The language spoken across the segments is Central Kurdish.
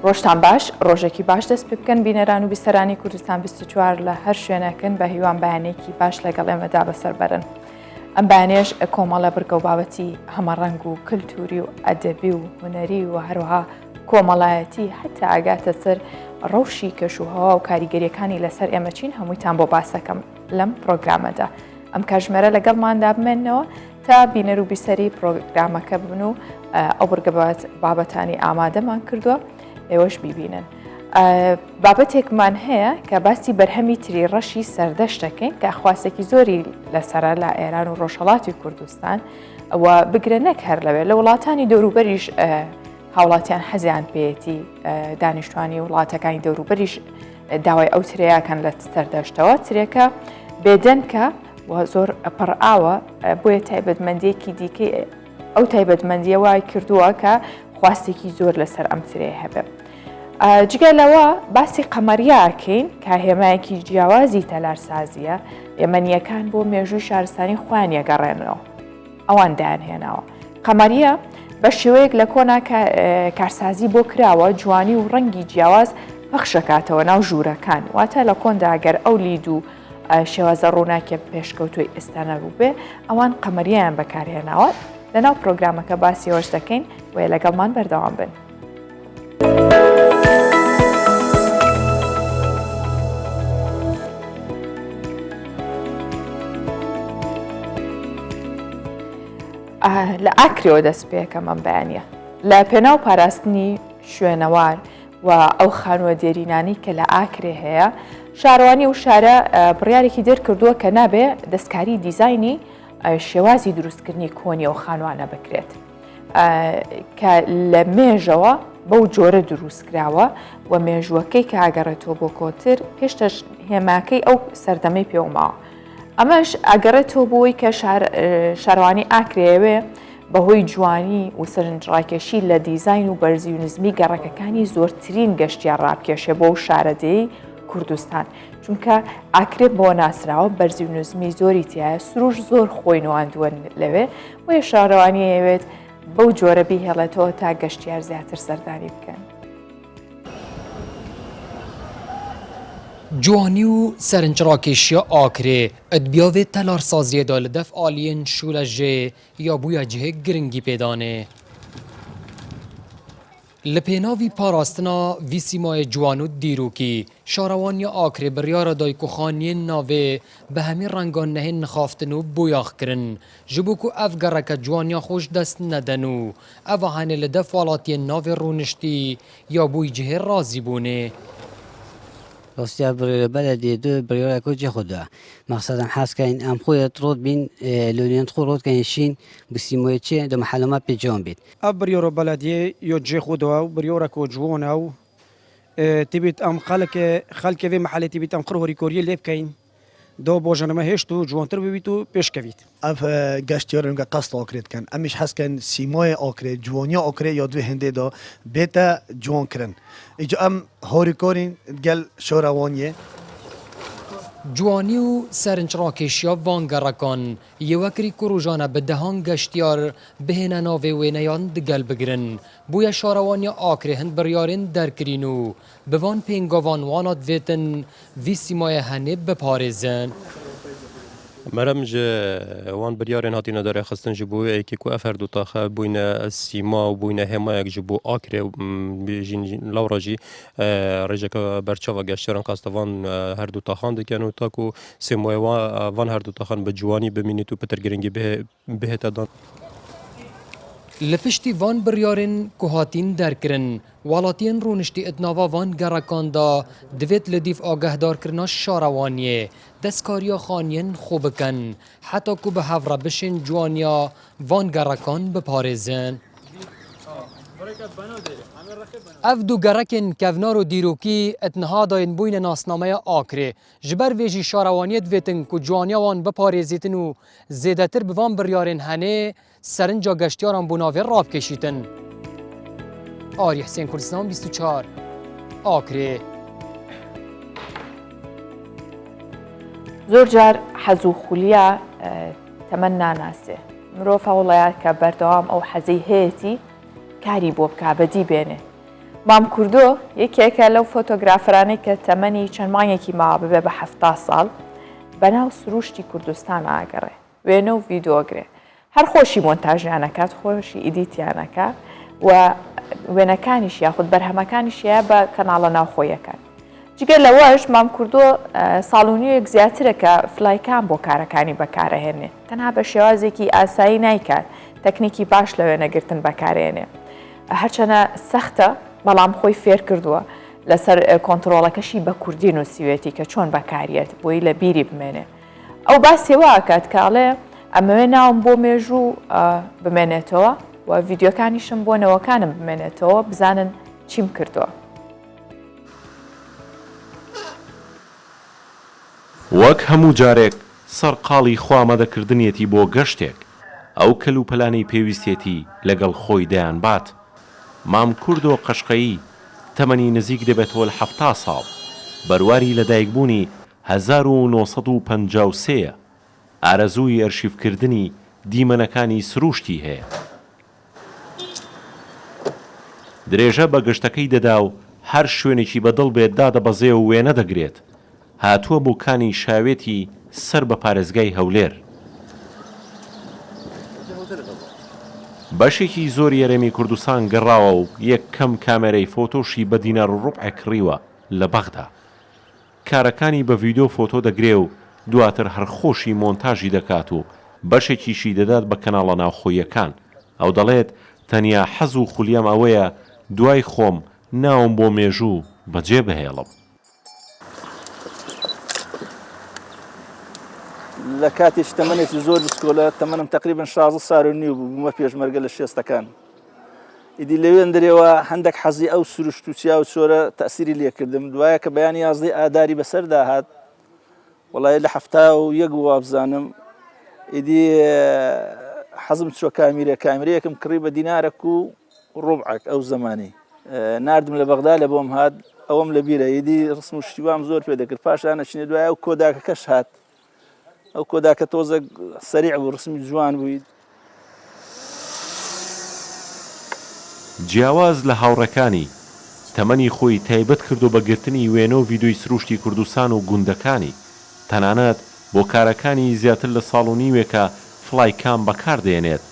ڕۆژتان باش ڕۆژێکی باش دەست پێ بکەن بینەران و بیسەرانی کوردستان 24 لە هەر شوێنەکەن بە هیوان بەیانێکی باش لەگەڵ ئێمەدا بەسەر بەرن. ئەم بەیانێش کۆمەڵە بڕگە و بابەتی هەمەڕەنگ و کللتوری و ئەدەبی و هونەری و هەروەها کۆمەڵایەتی هەتا ئاگاتە سەر ڕەوشی کەشوهەوا و کاریگەریەکانی لەسەر ئێمە چین هەموویتان بۆ باسەکەم لەم پرۆگرامەدا. ئەم کاژمێرە لەگەڵماندا بمێنەوە تا بینەر و بیسەری پرۆگرامەکە بن و ئەو بڕگە بابەتانی ئامادەمان کردووە ئێوەش بیبینن. بابەتێکمان هەیە کە باسی بەرهەمی تری ڕەشی سەردەشتەکەین کە خواستێکی زۆری لەسەرە لە ئێران و ڕۆژهەڵاتی کوردستان ئەوە بگرە هەر لەوێ لە وڵاتانی دەوروبەریش هاوڵاتیان حەزیان پێێتی دانیشتوانی وڵاتەکانی دەوروبەریش داوای ئەو ترەیەکەن لە سەردەشتەوە ترێکە بێدەنکە و زۆر پڕئاوە بۆیە تایبەتمەندیەکی دیکەی ئەو تایبەتمەندیە وای کردووە کە خواستێکی زۆر لەسەر ئەم ترێ هەبێ. جگە لەوە باسی قەمەریاکەین کە هێمایەکی جیاوازی تەلارسازیە یەمەنیەکان بۆ مێژووی شارستانی خۆیان یەگەڕێنەوە ئەوان دایانهێناوە. قەمەریە بە شێوەیەک لە کۆنا کارسازی بۆ کراوە جوانی و ڕەنگی جیاواز پەخشەکاتەوە ناو ژوورەکان واتە لە کۆندا ئەگەر ئەو لید و شێوازە ڕووناکە پێشکەوتوی ئێستانە بوو بێ ئەوان قەمەریان بەکارهێناوە. لەناو پرۆگرامەکە باسی ئەوەش دەکەین وێ لەگەڵمان بەردەوام بن. لە ئاکرێەوە دەست پێەکەم ئەم بەیانە لە پێناو پاراستنی شوێنەوار و ئەو خانووە دێرینانی کە لە ئاکرێ هەیە شارەوانی و شارە بڕیارێکی دەرکردووە کە نابێ دەستکاری دیزایانی شێوازی دروستکردنی کۆنی ئەو خانوانە بکرێت کە لە مێژەوە بەو جۆرە دروستکراوە و مێژوەکەی کە ئاگەڕێتەوە بۆ کۆتر پێشتەش هێماکەی ئەو سەردەمەی پێوماوە. ئەمەش ئەگەڕێتەوە بۆی کە شارەوانی ئاکرێوێ بەهۆی جوانی و سەرنجڕاکێشی لە دیزاین و بەرزی و نزمی گەڕەکەەکانی زۆرترین گەشتیان ڕابکێشێ بۆ شارەدەی کوردستان چونکە ئاکرێ بۆ ناسراوە بەرزی و نزمی زۆری تایە سروش زۆر خۆی نواندووە لەوێ وی شارەوانی ئەوێت بەو جۆرە بیهێڵێتەوە تا گەشتیار زیاتر سەردانی بکەن. جوانی و سەرنجڕاکێشیە ئاکرێ ئەدبیاوێت تەلارسازیەدا لە دەف ئالیên شولەژێ یا بووە جهێک گرنگی پێدانێ. لە پێناوی پاراستنا وی سیمایە جوان و دیروکی شارەوانیە ئاکرێ بڕیارە دایکۆخانیên navê bi hemî rengan nehên nixaftin û boyaxkirin ji bo ku ev gereke civaniya xwe ji dest nedin û ev hene li def welatiyên navê rûniştî ya bûyî cihê razî bûnê. راستیا بلدی دو بریاره کو جه خدا مقصدا حس کن ام خویت رود بین لونیت خو رود کنشین بسیموی چه دو محلما پیجام بید اب بریاره بلدی یا جه خدا و بریاره کو جوان او تبیت ام خلک و محله تبیت ام خروری کوری لب کین دو باجنمه هشتو جوانتر ببیتو پیش کوید اف گشتیارن که قصد آکرید کن امیش هست کن سیمای آکرید جوانی آکرید یا دو هنده دا بیتا جوان کرن ایجا ام هاری کارین گل شاروانیه جوانی و سەرنجڕاکێشیە vانگەڕەکان یەوەکری کوڕژانە بە دەهان گەشتیار بهێنە navê wêneyan digel bigirin bûye şarewaniya Akrê hin biryarên derkirîn û bi van pêngavan wana divêtin vî sîmayê henê biparêzin. مرم جه وان بریارن هاتینا داره خستن جبو یکی کو افر دو تاخه بوینه سیما و بوینه همه یک جبو آکره جین لاوراجی رجک برچاو گشتران کاستوان هر دو تاخان دکن و تاکو سیما وان هر دو تاخان به جوانی ببینی تو پتر گرنگی به دادن. لپشتی وان بریارن که هاتین درکرن ولاتین رونشتی اتناوا وان گرکاندا دوید لدیف آگهدار کرنا شاروانیه دستکاریا خانین خوبکن حتی که به هفره بشن جوانیا وان گرکان بپارزن. اف دو گرکن کونار و دیروکی اتنها داین بوین ناسنامه آکره جبر ویجی شاروانیت ویتن که جوانیا وان بپارزیتن و زیدتر بوان بریارن هنه سرنجا گشتیاران بوناوی راب کشیتن. آری حسین کردستان 24 آکره. زۆر جار حەز و خولیە تەمەن ناناسێ مرۆڤ هەوڵەیە کە بەردەوام ئەو حەزەی هەیەی کاری بۆ بکا بەدی بێنێ مام کوردۆ یەکێکە لەو فۆتۆگرافرانەی کە تەمەنی چەند مانگێکی ماوە ببێ بە 70 ساڵ بەناو سروشتی کوردستان ئاگەڕێ وێنە و ڤیدۆگرێ هەر خۆشی مۆنتاژیانەکات خۆشی ئیدیتیانەکە و وێنەکانیش یاخود بەرهەمەکانیشیە بە کەناڵە ناوخۆیەکان جگەر لەوەش مام کوردۆ ساڵونیەک زیاترە کە فلایکان بۆ کارەکانی بەکارەهێنێ تەنها بە شێوازێکی ئاسایی نایکات تەکنیکی باش لە وێنەگرتن بەکارێنێ هەرچەنە سەختە بەڵام خۆی فێر کردووە لەسەر کۆنتترۆڵەکەشی بە کوردی نووسیوێتی کە چۆن بەکارێت بۆی لە بیری بمێنێ ئەو باسێوە کات کاڵێ ئەمەوێ ناوم بۆ مێژوو بمێنێتەوە و ڤیددیۆکانیشم بۆ نەوەکانم بمێنێتەوە بزانن چیم کردووە. وەک هەموو جارێک سەرقاڵی خوامەدەکردنیەتی بۆ گەشتێک ئەو کەلوپەلانی پێویستێتی لەگەڵ خۆی دەیان بات مام کوردۆ قەشقەیی تەمەنی نزیک دەبێتەوە لە 70 ساڵ بەرواری لەدایکبوونی 1953 ئارەزووی ئەرشیفکردنی دیمەنەکانی سروشتی هەیە درێژە بە گەشتەکەی دەدا و هەر شوێنێکی بەدڵ بێت دادەبەزێ و وێنە دەگرێت هاتووە بۆ کانی شاوێتی سەر بە پارێزگای هەولێر بەشێکی زۆر یەرێمی کوردستان گەڕاوە و یەک کەم کامێرەی فۆتۆشی بە دینار و ڕوبعێک کڕیوە لە بەغدا کارەکانی بە ڤیدۆ فۆتۆ دەگرێ و دواتر هەرخۆشی مۆنتاژی دەکات و بەشێکیشی دەدات بە کەناڵە ناوخۆیەکان ئەو دەڵێت تەنیا حەز و خولیام ئەوەیە دوای خۆم ناوم بۆ مێژوو بەجێ بهێڵم لە کاتێک تەمەنێکی زۆر بسکۆلە تەمەنم تقریبا 16 ساڵ و نیو بوو بوومە پێشمەرگە لە شێستەکان ئیدی لەوێن دەرێەوە هەندێک حەزی ئەو سروشت و چیا و چۆرە تەسیری لێکردم دوایە کە بەیانی یازدەی ئاداری بەسەردا هات وەڵای لە 71 بوو وابزانم ئیدی حەزم چۆ کامیرەیەکم کڕی بە دینارێک و ڕوبعێک ئەو زەمانی ناردم لە بەغدا لە بۆم هات ئەوەم لە بیرە ئیدی ڕسم و شتیوام زۆر پێ دەکرد پاشان ئەچینە دوایە ئەو کۆداکەکەش هات ئەو کۆداکە تۆزە سەریع بوو ڕسمی جوان بوویت جیاواز لە هاوڕەکانی تەمەنی خۆی تایبەت کردو بە گرتنی وێنە و ڤیدۆی سروشتی کوردستان و گوندەکانی تەنانەت بۆ کارەکانی زیاتر لە ساڵ و نیوێکە فلایکام بەکاردێنێت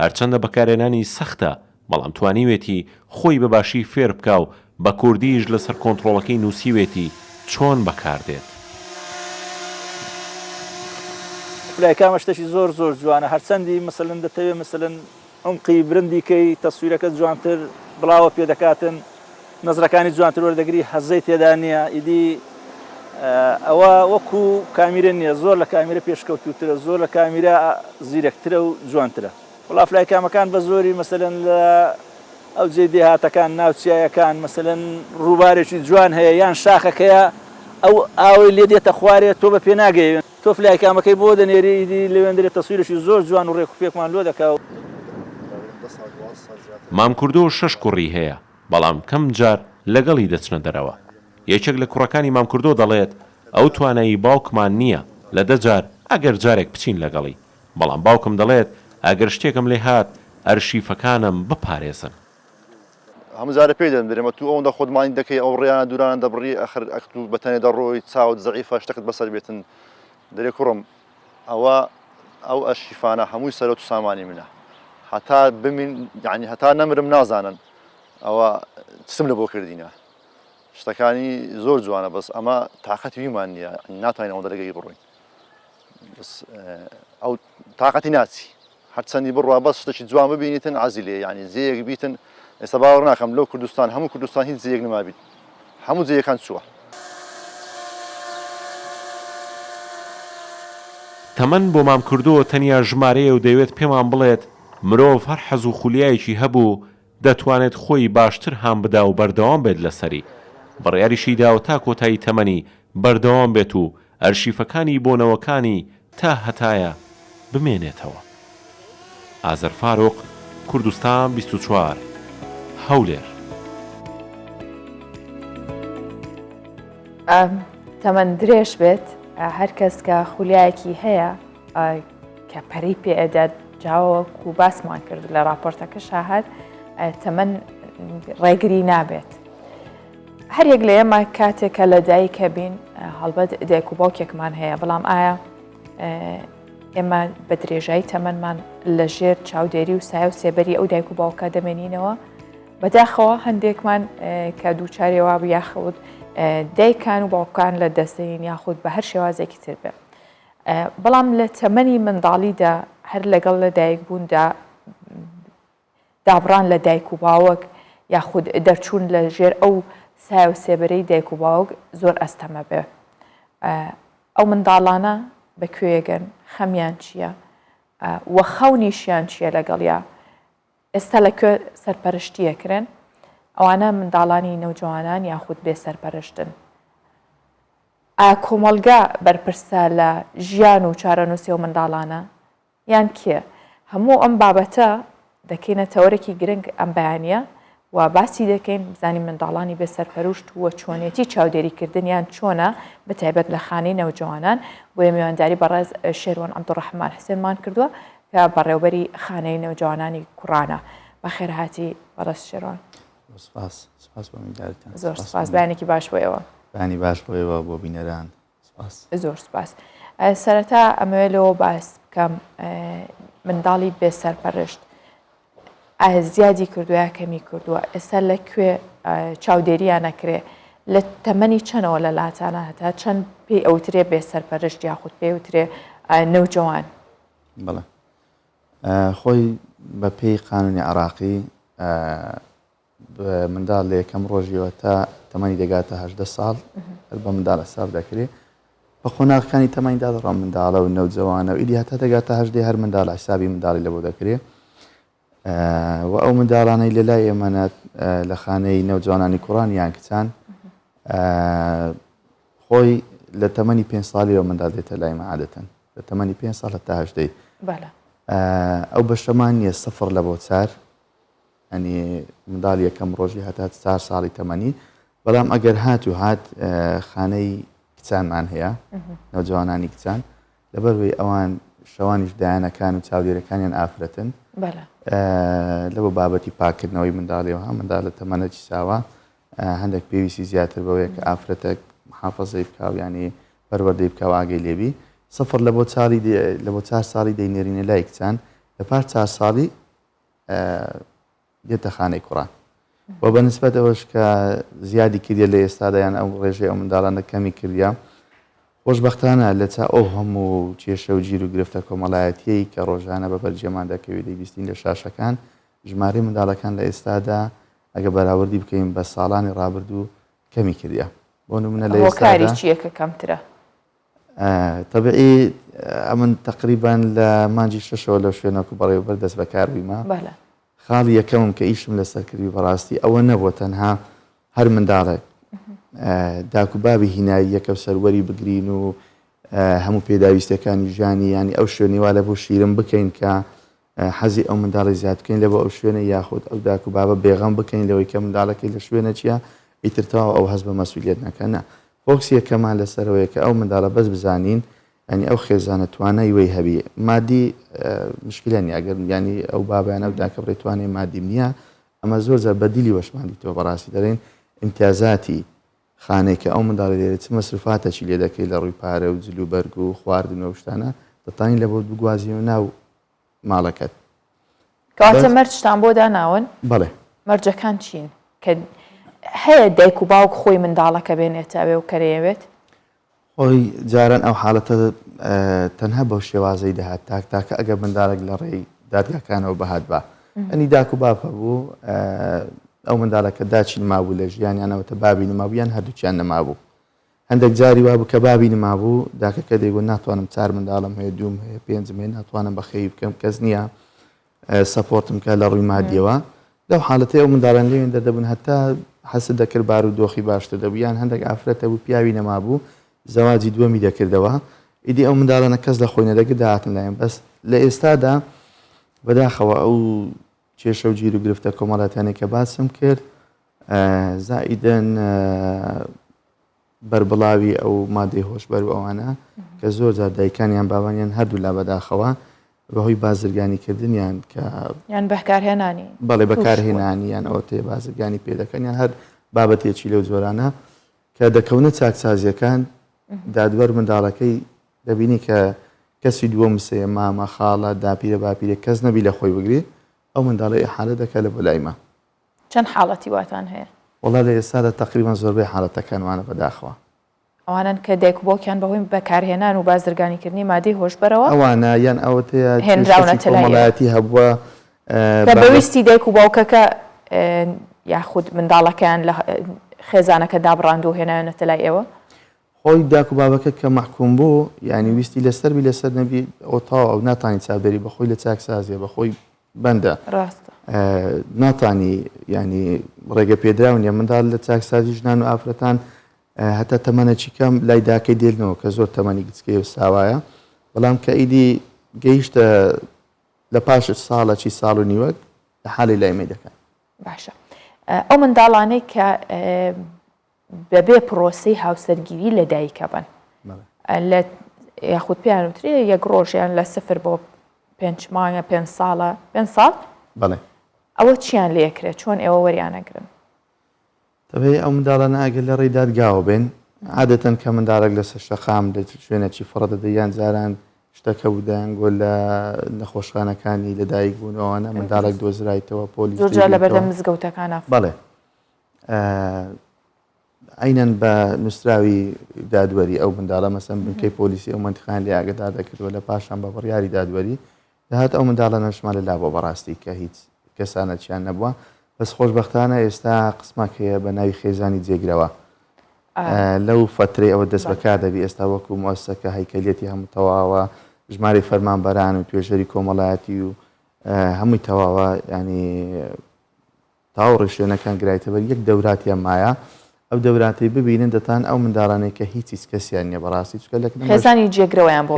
هەرچەندە بەکارێنانی سەختە بەڵام توانیوێتی خۆی بەباشی فێر بکە و بە کوردیش لەسەر کۆنتترۆڵەکەی نووسیوێتی چۆن بەکاردێت فلایکامە شتێکی زۆر زۆر جوانە هەرچەندی مەسەلەن دەتەوێت مەسەلەن عمقی برندیکەی تەسویرەکە جوانتر بڵاوە پێ دەکاتن نەزرەکانی جوانتر وەردەگری هەزەی تێدا نییە ئیدی ئەوە وەکو کامیرە نییە زۆر لە کامیرە پێشکەوتوترە زۆر لە کامیرە زیرەکترە و جوانترە وڵا فلایکامەکان بە زۆری مەسەلەن لە ئەو جێ دێهاتەکان ناوچیایەکان مەسەلەن ڕووبارێکی جوان هەیە یان شاخەکەیە ئەو ئاوی لێ دێتە خوارێت تۆ بە پێ ناگەیت تۆ فلایکامەکەی بۆ دەنێری لەوێن دەرێت تەسویرێکی زۆر جوان و ڕێکوپێکمان لۆ دەکاو مام کوردۆ 6 کوڕی هەیە بەڵام کەم جار لەگەڵی دەچنە دەرەوە یەکێک لە کوڕەکانی مام کوردۆ دەڵێت ئەو توانایی باوکمان نییە لە دەجار ئەگەر جارێک بچین لەگەڵی بەڵام باوکم دەڵێت ئەگەر شتێکم لێ هات ئەرشیفەکانم بپارێزن هەموو جارە پێی دەمێمە تو ئەوەندە خۆدمانی دەکەی ئەو ڕێیان دووران دەبڕی ئەخر ئەکتو بەتەنێ دەڕۆی چاوت زەعیفە شتێکت بەسەر بێتن دەرێ کوڕم ئەوە ئەو ئەرشیفانە هەمووی سەرۆت و سامانی منە هەتا بمین یعنی هەتا نەمرم نازانن ئەوە چم لە بۆ کردینە شتەکانی زۆر جوانە بەس ئەمە تااقەتی ویمان نییە ناتوانین ئەوەندە لەگەی بڕۆین ئەو تااقەتی ناچی هەرچەندی بڕوا بەس شتێکی جوان ببینیتن عەزی لێ یعنی جێیەک بیتن ئێستا باوەڕ ناکەم لەو کوردستان هەموو کوردستان هیچ جێیەک نمابیت هەموو جێیەکان چووە تەمەن بۆ مام کوردۆ تەنیا ژمارەیە و دەیەوێت پێمان بڵێت مرۆڤ هەر حەز و خولیایەکی هەبوو دەتوانێت خۆی باشتر هەم بدا و بەردەوام بێت لەسەری بڕیاریشی داوە تا کۆتایی تەمەنی بەردەوام بێت و ئەرشیفەکانی بۆنەوەکانی تا هەتایە بمێنێتەوە ئازەر فاروق کوردستان 24 هەولێر تەمەن درێژ بێت هەر کەس کە خولیایەکی هەیە کە پەری پێ ئەدات جاوەکو باسمان کرد لە راپۆرتەکە شاهات تەمەن ڕێگری نابێت هەر یەک لە ئێمە کاتێکە لە دایکە بین هەڵبەت دایک و باوکێکمان هەیە بەڵام ئایا ئێمە بە درێژایی تەمەنمان لە ژێر چاودێری و سایە و سێبەری ئەو دایک و باوکە دەمێنینەوە بەداخەوە هەندێکمان کە دووچارێەوە یاخود دایکان و باوکان لە دەستین یاخود بە هەر شێوازێکی تر بێ بەڵام لە تەمەنی منداڵیدا هەر لەگەڵ لە دایک بووندا دابڕان لە دایک و باوک یاخود دەرچوون لە ژێر ئەو سایە و سێبەرەی دایک و باوک زۆر ئەستەمە بێ ئەو منداڵانە بەکوێگەن خەمیان چییە وە خەونیشیان چییە لەگەڵیا ئێستا لەکوێ سەرپەرشتیەکرن ئەوانە منداڵانی نەوجوانان یاخود بێ سەرپەرشتن کۆمەلگا بەرپرسە لە ژیان و چارەنووسی و منداڵانە یان کێ هەموو ئەم بابەتە دەکەینە تەوەرەکی گرنگ ئەم بەیانە و باسی دەکەین بزانین منداڵانی بێ سەرپەرشت وە چۆنێتی چاودێریکردنیان چۆنە بەتایبەت لە خانەی نەوجوانان بۆیە میوانداری بەڕێز شێروان عەبدوڕەحمان حسێنمان کردووە کە بەڕێوەبەری خانەی نەوجوانانی کوڕانە بەخێر هاتی بەڕێز شێروان زۆر سپاس بەیانێکی باش بۆیەوە بەیانی باش بۆیەوە بۆ بینەران زۆر سپاس سەرەتا ئەمەوێتەوە باس بکەم منداڵی بێ سەرپەرشت زیادی کردووە کەمی کردووە ئێستا لەکوێ چاودێریان نەکرێ لە تەمەنی چەنەوە لە لاتانە هەتا چەند پێی ئەوترێ بێ سەرپەرشت یاخود پێوترێ نەوجوان بەڵێ خۆی بە پێی قانونی عراقی منداڵ لە یەکەم ڕۆژیەوە تا تەمەنی دەگاتە 18 ساڵ بە منداڵ حساب دەکرێت بە خۆناغەکانی تەمەنیدا دەڕۆ منداڵە و نەوجەوانە و ئیدی هەتا دەگاتە 18 هەر منداڵ حسابی منداڵی لەبۆ دەکرێت و ئەو منداڵانەی لەلای ئێمەنات لە خانەی نەوجوانانی کوڕان یان کچان خۆی لە تەمەنی 5 ساڵیەوە منداڵ دێتە لای مەعادەتەن لە تەمەنی 5 ساڵ تا 18 ئەو بەشەمان نییە سەفر لە بۆ 4 ئەنی منداڵ یەکەم ڕۆژی هەتا 4 ساڵی تەمەنی بەڵام ئەگەر هات خانەی کچانمان هەیە نەوجوانانی کچان لەبەروەی ئەوان شەوانیش دایانەکان و چاودێرەکانیان ئافرەتن لە بۆ بابەتی پاکردنەوەی منداڵیەوە منداڵ لە تەمەنەی ساوە هەندێک پێویستی زیاتر بەوەیە کە ئافرەتە محافەزەی بکاو ینی پەروەردەی بکاو ئاگەی لێبی سەفر لە بۆ 4 ساڵی دەینێرینە لای کچان لە پاش 4 ساڵی دێتە خانەی کوڕان و بەنسبەت ئەوەش کە زیادی کردە لە ئێستادایان ئەو ڕێژەی ئەو منداڵانە کەمی کردیا خۆشبەختانە لە چا ئەو هەموو کێشە و گیر و گرفتە کۆمەڵایەتیەی کە ڕۆژانە بە بەرجەمان دەکەوێت دەیبیستین لە شاشەکان ژمارەی منداڵەکان لە ئێستادا ئەگە بەراوردی بکەین بە ساڵانی ڕابردوو کەمی کردیا بۆ نمونە لە ئێستادا چیەکە کەمترە طبعی ئەمن تقریبان لە مانجی 6ەوە لەو شوێنەکو بەڕێوەبەر دەست بەکاربیمە خاڵی یەکەمم کە ئیشم لەسەر کردی بەڕاستی ئەوە نەبووە تەنها هەر منداڵێک داکوبابی هینایی یەکە سەروەری بگرین و هەموو پێداویستەکانی ژیانی ینی ئەو شوێنیوا لە بۆ شیرم بکەین کە حەزی ئەو منداڵی زیاد بکەین لە بۆ ئەو شوێنە یاخود ئەو داکوبابە بێغەم بکەین لەوەی کە منداڵەکەی لە شوێنە چیە ئیترتەوە ئەو هەز بە مەسئولیت نەکەنە فۆکسی یەکەمان لەسەرەوەیە کە ئەو منداڵە بەس بزانین ینی ئەو خێزانە توانای وەی هەبیە مادی مشکلێنی ئەگەر ینی ئەو بابیانە و داکە بڕێتوانێ مادیم نییە ئەمە زۆر زار بەدیلی وەشماندیتەوە بەڕاستی دەڵێن امتیازاتی خانێکە ئەو منداڵی دەرێت چ مەسروفاتەکی لێ دەکەی لە ڕووی پارە و جلو بەرگ و خواردنەوە شتانە دەتانی لە بۆ بگوازیەوە ناو ماڵەکەت کەواتە مەرجتان بۆ داناون بەڵێ مەرجەکان چین کە هەیە دایک و باوک خۆی منداڵەکە بێنێتەوێ و کەرەیەوێت خۆی جاران ئەو حاڵەتە تەنها بەو شێوازەی دەهات تاکە ئەگەر منداڵێک لە ڕێی دادگاکانەوە بەهات بە ئەنی داک و باپە بوو ئەو منداڵەکە داچی نمابوو لە ژیانیانەوەتە بابی نمابوویان هەردووچیان نەمابوو هەندێک جاری وابوو کە بابی نمابوو داکەکە دەیگو ناتوانم 4 منداڵم هەیە دوم هەیە 5 هەیە ناتوانم بەخێوی بکەم کەس نییە سەپۆرتم کە لە ڕووی مادیەوە لەو حاڵەتەی ئەو منداڵان لێوێن دەدەبوون هەتا حەسد دەکرد بار و دۆخی باشتر دەبوویان هەندێک ئافرەتە بوو پیاوی نەمابوو زەواجی دووەمی دەکردەوە ئیدی ئەو منداڵانە کەس لە خۆی نەدەگرت داهاتن لایەن بەس لە ئێستادا بەداخەوە ئەو کێشە و گیر و گرفتە کۆمەڵاتیانێک کە باسم کرد زائیدەن بەربڵاوی ئەو مادەی هۆشبەر و ئەوانە کە زۆر جار دایکانیان بابانیان هەردوو لا بەداخەوە بەهۆی بازرگانیکردنیان کە یان بەکارهێنانی بەڵێ بەکارهێنانی یان ئەوە تێ بازرگانی پێ دەکەن یان هەر بابەتێکی لەو جۆرانە کە دەکەونە چاکسازیەکان دادوەر منداڵەکەی دەبینی کە کەسی دووەم سێ مامە خاڵە داپیرە باپیرە کەس نەبی لە خۆی بگرێ ئەو منداڵی ئیحالە دەکات لە بۆ لایمە. چەند حاڵەتی واتان هەیە؟ وڵا لە ئێستادا تقریبان زۆربەی حاڵەتەکانوانە بەداخەوە. ئەوانن کە دایک بۆکیان بەهۆی بەکارهێنان و بازرگانیکردنی مادەی هۆشبەرەوە ئەوانە یان ئەوەتەیە هێنراونەتە کۆمەڵایەتی هەبووە کە بەویستی دایک و باوکەکە یاخود منداڵەکەیان لە خێزانەکە دابڕاند و هێنایەنەتە لای ئێوە؟ خۆی داک و بابەکە کە محکوم بوو یعنی ویستی لەسەربی لەسەر نەبی ئۆتاوە ئەو ناتانی چابدەری بەخۆی لە چاکسازیە بەخۆی بەندە ناتانی ینی ڕێگە پێدراون یە منداڵ لە چاکسازی ژنان و ئافرەتان هەتا تەمەنەکی کەم لای داکەی دێنەوە کە زۆر تەمەنی گچکەی و ساوایە بەڵام کە ئیدی گەیشتە لە پاش ساڵەکی ساڵ و نیوەک لە حالی لایمەی دەکەن. باشە ئەو منداڵانەی کە بەبێ پرۆسی هاوسەرگیری لە دایکە بن لە یاخود پێیانوتری یەک ڕۆژیان لە 0 بۆ 5 مانگە 5 ساڵە 5 ساڵ بەڵێ ئەوە چیان لێکرێت چۆن ئێوە وەریانەگرن؟ تەبێ ئەو منداڵانە ئەگەر لە ڕێی دادگاوە بێن عادەتەن کە منداڵێک لە شەخام شوێنێکی فڕە دەیان جاران شتەکە بودیان گۆ لە نەخۆشخانەکانی لە دایک بوونەوەوانە منداڵێک دۆزرایتەوە پۆلیس زۆرجار لە بەردەم مزگەوتەکانە بەڵێ عینەن بە نووسراوی دادوەری ئەو منداڵە مەسەن بنکەی پۆلیسی ئەو منتیقان لێ ئاگدار دەکردووە لە پاشان بە بڕیاری دادوەری دەهات ئەو منداڵە نەشمالە لا بۆ بەڕاستی کە هیچ کەسانەچیان نەبووە بەس خۆشبەختانە ئێستا قسمەکەیە بە ناوی خێزانی جێگرەوە لەو فترەی ئەوە دەست بەکار دەبی ئێستا وەکو مؤسسەکە هەیکەلێتی هەموو تەواوە ژمارەی فەرمانبەران و توێژەری کۆمەڵایەتی و هەمووی تەواوە ینی تاوڕێ شوێنەکان گرایتەبەر یەک دەوراتیان مایە ئەو دەوراتی ببینن دەتان ئەو منداڵانەی کە هیچ کەسیان نیە بەڕاستی چکە لە خێزانی جێگرەوەیان بۆ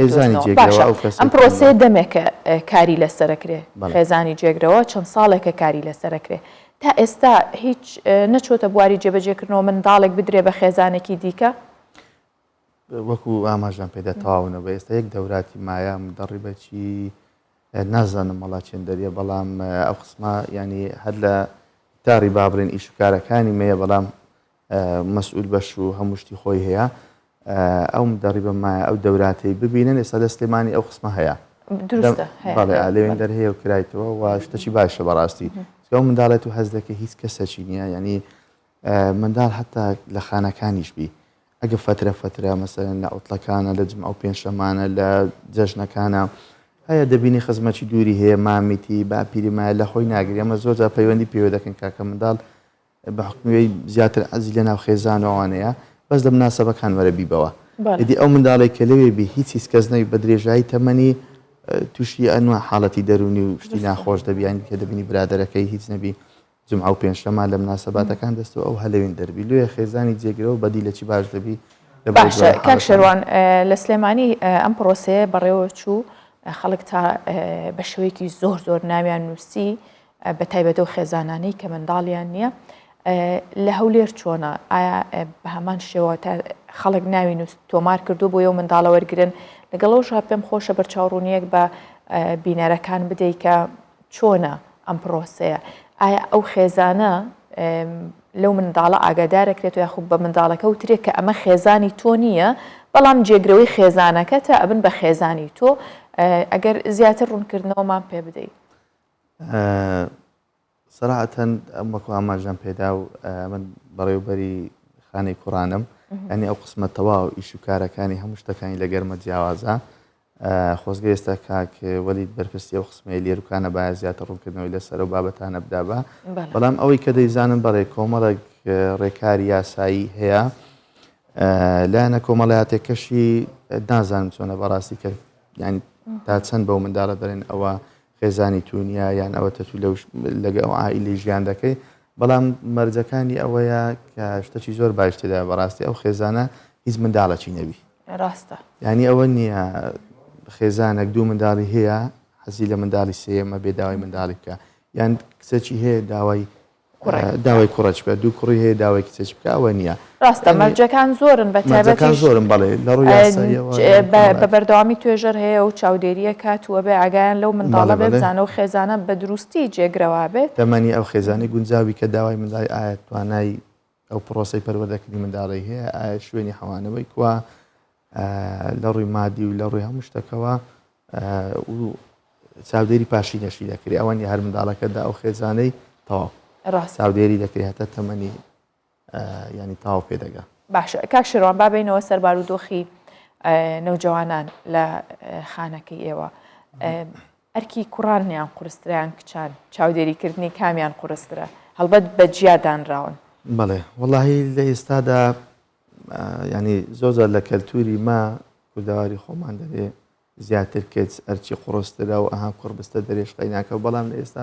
ئەم پرۆسێ دەمێکە کاری لەسەرەکرێ خێزانی جێگرەوە چەند ساڵێکە کاری لەسەرەکرێ تا ئێستا هیچ نەچۆتە بواری جێبەجێکردنەوە منداڵێک بدرێ بە خێزانێکی دیکە وەکو ئاماژان پێدا تەواونە بە ئێستا یەک دەوراتی مایە دەڕی بەچی نازانم مەڵا چێن دەریە بەڵام ئەو قسمە ینی هەر لە تاری بابرێن ئیشوکارەکانی مەیە بەڵام مەسئول بەش و هەموو شتی خۆی هەیە ئەو دەڕی بە مایە ئەو دەوراتی ببینن ئێستا لە سلێمانی ئەو قسمە هەیە بەڵێ لەوێن دەرهەیە و کرایتەوە و شتەی باشە بەڕاستی ئەو منداڵێت و هەز دەکە هیچ کەسەکی نییە ینی منداڵ حتا لە خانەکانیش بی ئەگە فترە مەسەرەن لە ئۆتڵەکانە لە جمع و پێنجشەمانە لە جەژنەکانە هەیە دەبینی خزمەتی دووری هەیە مامیتی باپیری مایە لە خۆی ناگری ئەمە زۆرجار پەیوەندی پێوە دەکەن کاکە منداڵ بە حکومەوەی زیاتر ئەزی لە ناو خێزانەوەوانەیە بەس دەم ناسەبەکان وەرە بیبەوە ئیدی ئەو منداڵێک کە لەوێ بی هیچ کەس نەوی بە درێژایی تەمەنی تووشی ئەنوە حاڵەتی دەرونی و شتی ناخۆش دەبیان کە دەبینی برادەرەکەی هیچ نەبی جمع و پێنجشەمە لە مناسەباتەکان دەستەوە ئەو هەلەوێن دەربی لێ خێزانی جێگرەوە بەدی لە چی باش دەبی باشە کاک شەروان لە سلێمانی ئەم پرۆسەیە بەڕێوە چوو خەڵک تا بە شێوەیەکی زۆر ناویان نووسی بە تایبەتە و خێزانانەی کە منداڵیان نییە لە هەولێر چۆنە ئایا بە هەمان شێوە خەڵک ناوی نووس تۆمار کردو بۆ ئەو منداڵە وەرگرن لەگەڵەوەژا پێم خۆشە بەرچاوڕوونیەک بە بینەرەکان بدەیت کە چۆنە ئەم پرۆسەیە ئایا ئەو خێزانە لەو منداڵە ئاگادارەکرێت و یاخود بە منداڵەکە وترێت کە ئەمە خێزانی تۆ نییە بەڵام جێگرەوەی خێزانەکە تا ئەبن بە خێزانی تۆ ئەگەر زیاتر ڕوونکردنەوەمان پێ بدەیت سەراحەتەن ئەم وەکو ئاماژەم پێدا و من بەڕێوبەری خانەی کوڕانم ینی ئەو قسمە تەواو ئیش و کارەکانی هەموو شتەکانی لە گەرمە جیاوازە خۆزگە ئێستا کاک وەلید بەرپرسی ئەو قسمەی لێرکانە باە زیاتر ڕوونکردنەوەی لەسەر و بابەتانە بدا بە بەڵام ئەوەی کە دەیزانن بەڕێ کۆمەڵێک ڕێکاری یاسایی هەیە لایەنە کۆمەڵایەتێکەشی نازانم چۆنە بەڕاستی کە ینی تا چەند بەو منداڵە دەرێن ئەوە خێزانی تونیا یان ئەوەتە تو لەگە ئەو عائیلی ژیان دەکەی بەڵام مەرجەکانی ئەوەیە کە شتێکی زۆر باش تێدا بەڕاستی ئەو خێزانە هیچ منداڵەکی نەبی ڕاستە ینی ئەوە نییە خێزانێک دوو منداڵی هەیە حەزی لە منداڵی سێمە بێ داوای منداڵی بکە یان کچێکی هەیە داوای کوڕەچ بە دوو کوڕی هەیە داوای کچێک بکە ئەوە نییە ڕاستە مەرجەکان زۆرن بە تایبەتی زۆرن بەڵێ لە ڕووی بە بەردەوامی توێژەر هەیە و چاودێریە کاتووە بێ ئاگایان لەو منداڵە بێبزانە و خێزانە بە دروستی جێگرەوە بێت دەمەنی ئەو خێزانی گونجاوی کە داوای منداڵی ئایا توانای ئەو پرۆسی پەروەردەکردنی منداڵی هەیە ئایا شوێنی حەوانەوەی کووە لە ڕووی مادی و لە ڕووی هەموو شتەکەەوە و چاودێری پاشی نەشی دەکرێت ئەوەنی هەر منداڵەکەدا ئەو خێزانەی تەواو چاودێری دەکرێت هەتە تەمەنی ینی تاو پێدەگا. باشە کاک شێروان بابینەوە سەر بارودۆخی نەوجەوانان لە خانەکەی ئێوە ئەرکی کوڕانیان قورستریان کچان چاودێریکردنی کامیان قورسترە هەڵبەت بە جیادانراون. بەڵێ وەڵاهی لە ئێستادا ینی زۆزە لە کەلتوری ما کوردەواری خۆمان دەبێ زیاتر کەس ئەرچی قڕسترا و ئەها کوڕبستە دەرێش قەیناکە بەڵام لە ئێستا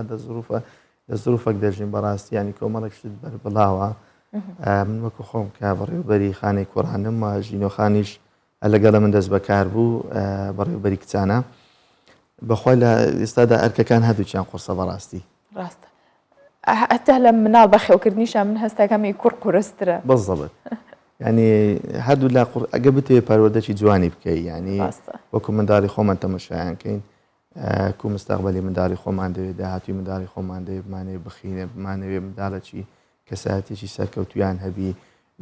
لە زروفەك دەژین بەڕاستی ینی کۆمەڵێک شت بەربڵاوە من وەکو خۆم کا بەڕێوبەری خانەی کوڕانم و ژینۆخانیش لەگەڵە من دەست بەکار بوو بەڕێوبەری کچانە بەخۆی لە ئێستادا ئەرکەکان هەردووچیان قورسە بەڕاستی ڕاستە هەتا لە مناڵ بەخێوکردنیشە من هەستەکەمی کوڕ قورسترە بەزەبێت ینی هەردوو لا ئەگە بتێ پەروەردەی جوانی بکەی ینی وەکو منداڵی خۆمان تەمەشایانکەین کو مستەقبەلی منداڵی خۆمان دەوێت داهاتوی منداڵی خۆمان دەوێت بمانێ بخینێ بمانەوێ منداڵەکی کەسایەتێکی سەرکەوتویان هەبی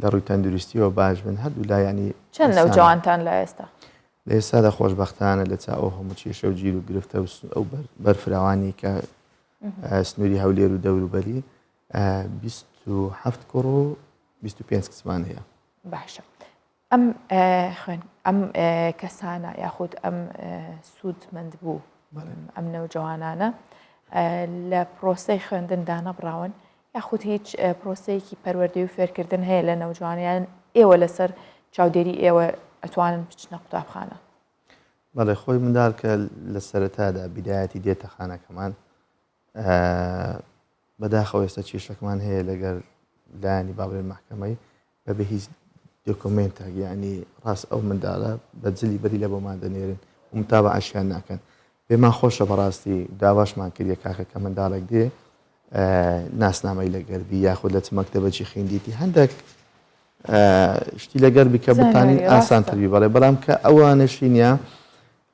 لە ڕووی تەندروستیەوە باش بن هەردوو لا ینی چەند نەوجەوانتان لە ئێستا لە ئێستادا خۆشبەختانە لە چاوە هەموو کێشە و گیر و گرفتە ئەو بەرفراوانی کە سنووری هەولێر و دەوروبەری 27 کوڕ و 25 کچمان هەیە. باشە ئەم خوێن ئەم کەسانە یاخود ئەم سوودمەند بوو ئەم نەوجەوانانە لە پرۆسەی خوێندندا نەبراون یاخود هیچ پرۆسەیەکی پەروەردەی و فێرکردن هەیە لە نەوجوانیان ئێوە لەسەر چاودێری ئێوە ئەتوانن بچنە قوتابخانە. بەڵێ خۆی منداڵ کە لە سەرەتادا بیدایەتی دێتە خانەکەمان بەداخەوە ئێستا کێشەکەمان هەیە لەگەر لایانی بابرێن محکەمەی بەبێ هیچ دۆکۆمنتێک ینی ڕاست ئەو منداڵە بەجلی بەری لە بۆمان دەنێرن و متابعەشیان ناکەن. پێمان خۆشە بەڕاستی داواشمان کردیە کاکە کە منداڵێک دێ ناسنامەی لەگەربی یاخود لە چ مەکتەبەکی خوێندیتی هەندێک شتی لەگەربی کە بتانین ئاسانتربی بەڵێ بەڵام کە ئەوانەشی نیە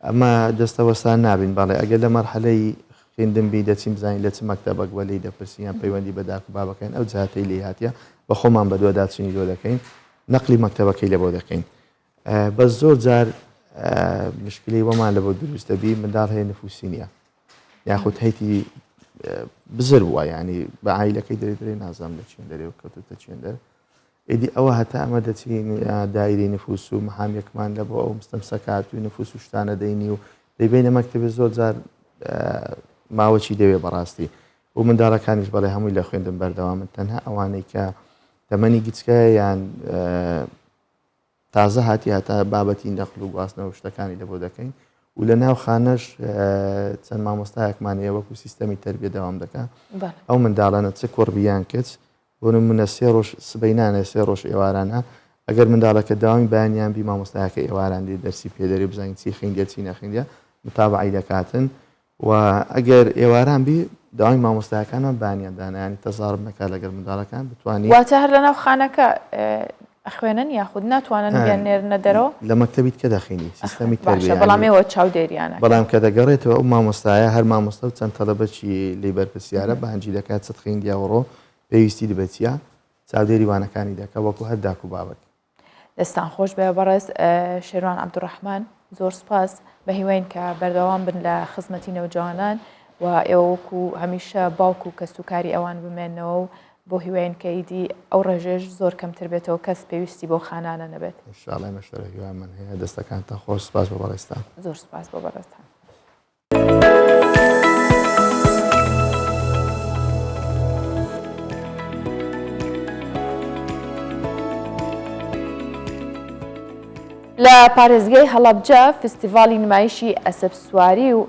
ئەمە دەستەوەسان نابین بەڵێ ئەگەر لە مەرحەلەی خوێندنبی دەچین بزانین لە چ مەکتەبەک وەلی دەپرسیان پەیوەندی بە داک و بابەکەین ئەو جاتەی لێ هاتیە بە خۆمان بە دووە داچنی لۆ دەکەین نەقلی مەکتەبەکەی لە بۆ دەکەین. بەس زۆر جار مشکلی وەمان لە بۆ دروستەبی منداڵ هەیە نفوسی نییە یاخود هەیتی بزر بووە ینی بە عیلەکەی دەرێ نازام لە چێن دەرێ و کەوتتە چێن دەر ئیدی ئەوە هەتا ئەمە دەچین دایری نفوس و مەحامیەکمان لە بۆ ئەو مستەمسەکات و نفوس و شتانە دەینی و دەیبینە مەکتەبێ زۆر جار ماوەچی دەوێ بەڕاستی و منداڵەکانیش بەڵێ هەمووی لە خوێندن بەردەوامن تەنها ئەوانەی کە تەمەنی گچکە یان تازە هاتی هەتا بابەتی نەقل و گواستنەوە شتەکانی لە بۆ دەکەین و لە ناو خانەش چەند مامۆستایەکمان هەیە وەکو سیستەمی تەربیە دەوام دەکات ئەو منداڵانە چ کوڕبیان کچ بۆ نمونە 3 ڕۆژ سبەینانە 3 ڕۆژ ئێوارانە ئەگەر منداڵەکە داوامی بەیانیان بی مامۆستایەکە ئێواران دێ دەرسی پێدەری بزانین چی خوێندە چی نەخوێندە متابعی دەکاتن و ئەگەر ئێواران بی داوامی مامۆستایەکانمان بانیان دانایانی تەزارب نەکات لەگەر منداڵەکان بتوانین واتە هەر لە ناو خانەکە ئەخوێنن یاخود ناتوانن بێنێرنە دەرەوە لە مەکتەبیت کە دەخینی سیستەمی تەربیە بەڵامەوە چاودێریانە بەڵام کە دەگەڕێتەوە ئەو مامۆستایە هەر مامۆستا و چەند تەلەبەکی لی بەرپرسیارە بەهەنجی دەکات چت خوێندیا وڕۆ پێویستی دەبێتە چاودێری وانەکانی دەکە وەکو هەر داک و بابەت. دەستان خۆش بێ بەڕێز شێروان عەبدوڕەحمان زۆر سپاس بە هیوین کە بەردەوام بن لە خزمەتی نەوجوانان و ئێوە وەکو هەمیشە باوکو و کەسوکاری ئەوان بمێنەوە و بۆ هیوین کە ئیدی ئەو ڕێژێش زۆر کەمتر بێتەوە کەس پێویستی بۆ خانانە نەبێت. ئینشاڵڵا مەشتەرە هیوای من هەیە دەستەکانتان خۆش سپاس بۆ بەڕێستان. زۆر سپاس بۆ بەڕێستان. لە پارێزگای هەڵەبجە فستیڤالی نمایشی ئەسپ سواری و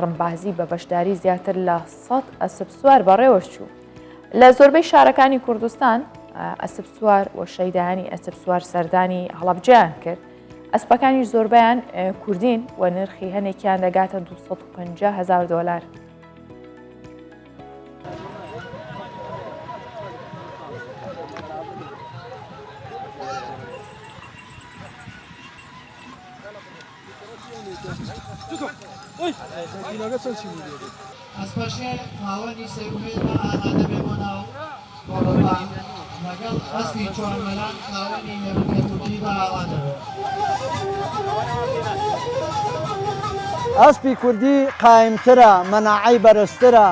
ڕمبازی بە بەشداری زیاتر لە 100 ئەسپ سوار بەڕێوە چوو. لە زۆربەی شارەکانی کوردستان ئەسپ سوار و شەیدایانی ئەسپ سوار سەردانی هەڵەبجەیان کرد. ئەسپەکانی زۆربیان کوردین و نرخی هەنێکیان دەگاتە 250,000 دۆلار. ئەسپەشێک خاوەنی سەرکوێتە ئامادە بێ بۆ ناو ئەسپی کوردی قایمترە مەناعی بەرزترە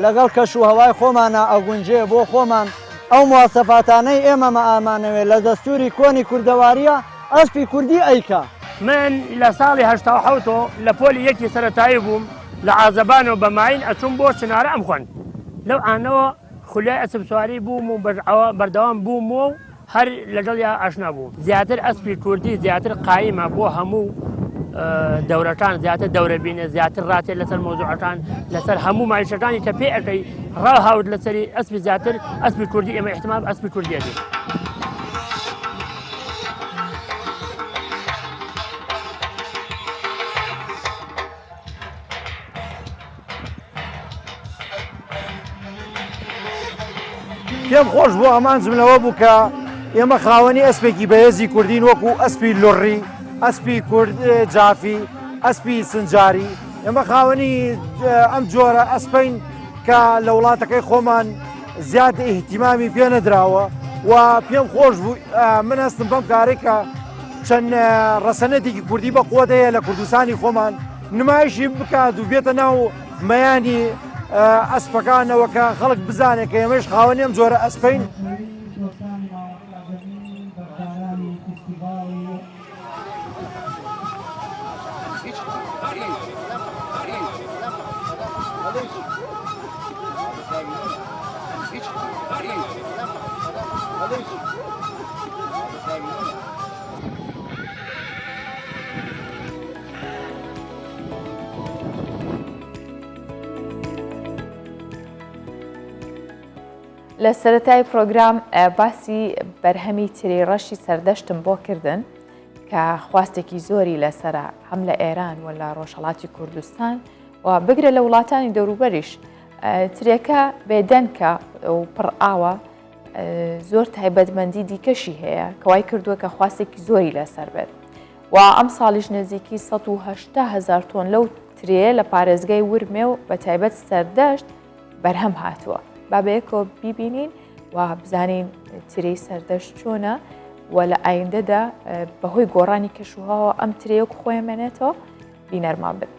لەگەڵ کەش و هەوای خۆمانە ئەگونجێ بۆ خۆمان ئەو مواسەفاتانەی ئێمە ئامانەوێت لە دەستوری کۆنی کوردەواریە ئەسپی کوردی ئەیکا. من لە ساڵی هەشتا و حەوتۆ لە پۆلی یەکی سەرەتایی بووم لە عازەبان و بەماین ئەچوم بۆ چنارە ئەم خوێن لەو ئانەوە خولیای ئەسپ سواری بووم و بەردەوام بووم و هەر لەگەڵیا ئاشنا بووم زیاتر ئەسپی کوردی زیاتر قایمە بۆ هەموو دەورەکان زیاتر دەورەبینە زیاتر ڕاتێ لەسەر مۆزوعەکان لەسەر هەموو مایشەکانی کە پێ ئەەکەی ڕاهاوت لەسەری ئەسپی زیاتر ئەسپی کوردی ئێمە احتمال ئەسپی کوردیەتی. پێم خۆش بۆ ئەمان جملەوە بوو کە ئێمە خاوەنی ئەسپێکی بەهێزی کوردین وەکو ئەسپی لۆڕی ئەسپی کورد جافی ئەسپی سنجاری ئێمە خاوەنی ئەم جۆرە ئەسپین کە لە وڵاتەکەی خۆمان زیاد ئیهتیمامی پێ نەدراوە و پێم خۆش بوو من هەستم بەم کارێکە چەند ڕەسەنەتێکی کوردی بە قووەدەیە لە کوردستانی خۆمان نمایشی بکات و بێتە ناو مەیانی ئەسپەکانەوە کە خەڵک بزانێت کە ئێمەش خاوەنی ئەم جۆرە ئەسپین. لە سەرەتای پرۆگرام باسی بەرهەمی ترێی ڕەشی سەردەشتم بۆ کردن کە خواستێکی زۆری لەسرە هەم لە ئێران و لە ڕۆژهەڵاتی کوردستان و بگرە لە وڵاتانی دەوروبەریش ترێکە بێدەنکە و پڕئاوە زۆر تایبەتمەندی دیکەشی هەیە کەوای کردووە کە خواستێکی زۆری لەسەر بێت و ئەم ساڵیش نزیکی 180,000 تۆن لەو ترێ لە پارێزگای ورمێ و بە تایبەت سەردەشت بەرهەم هاتووە. با بەیەکۆ بیبینین و بزانین ترێی سەردەشت چۆنە و لە ئایندەدا بەهۆی گۆڕانی کەشوهاوە ئەم ترێوەک خۆیمەنێتەوە بینەرمان بن.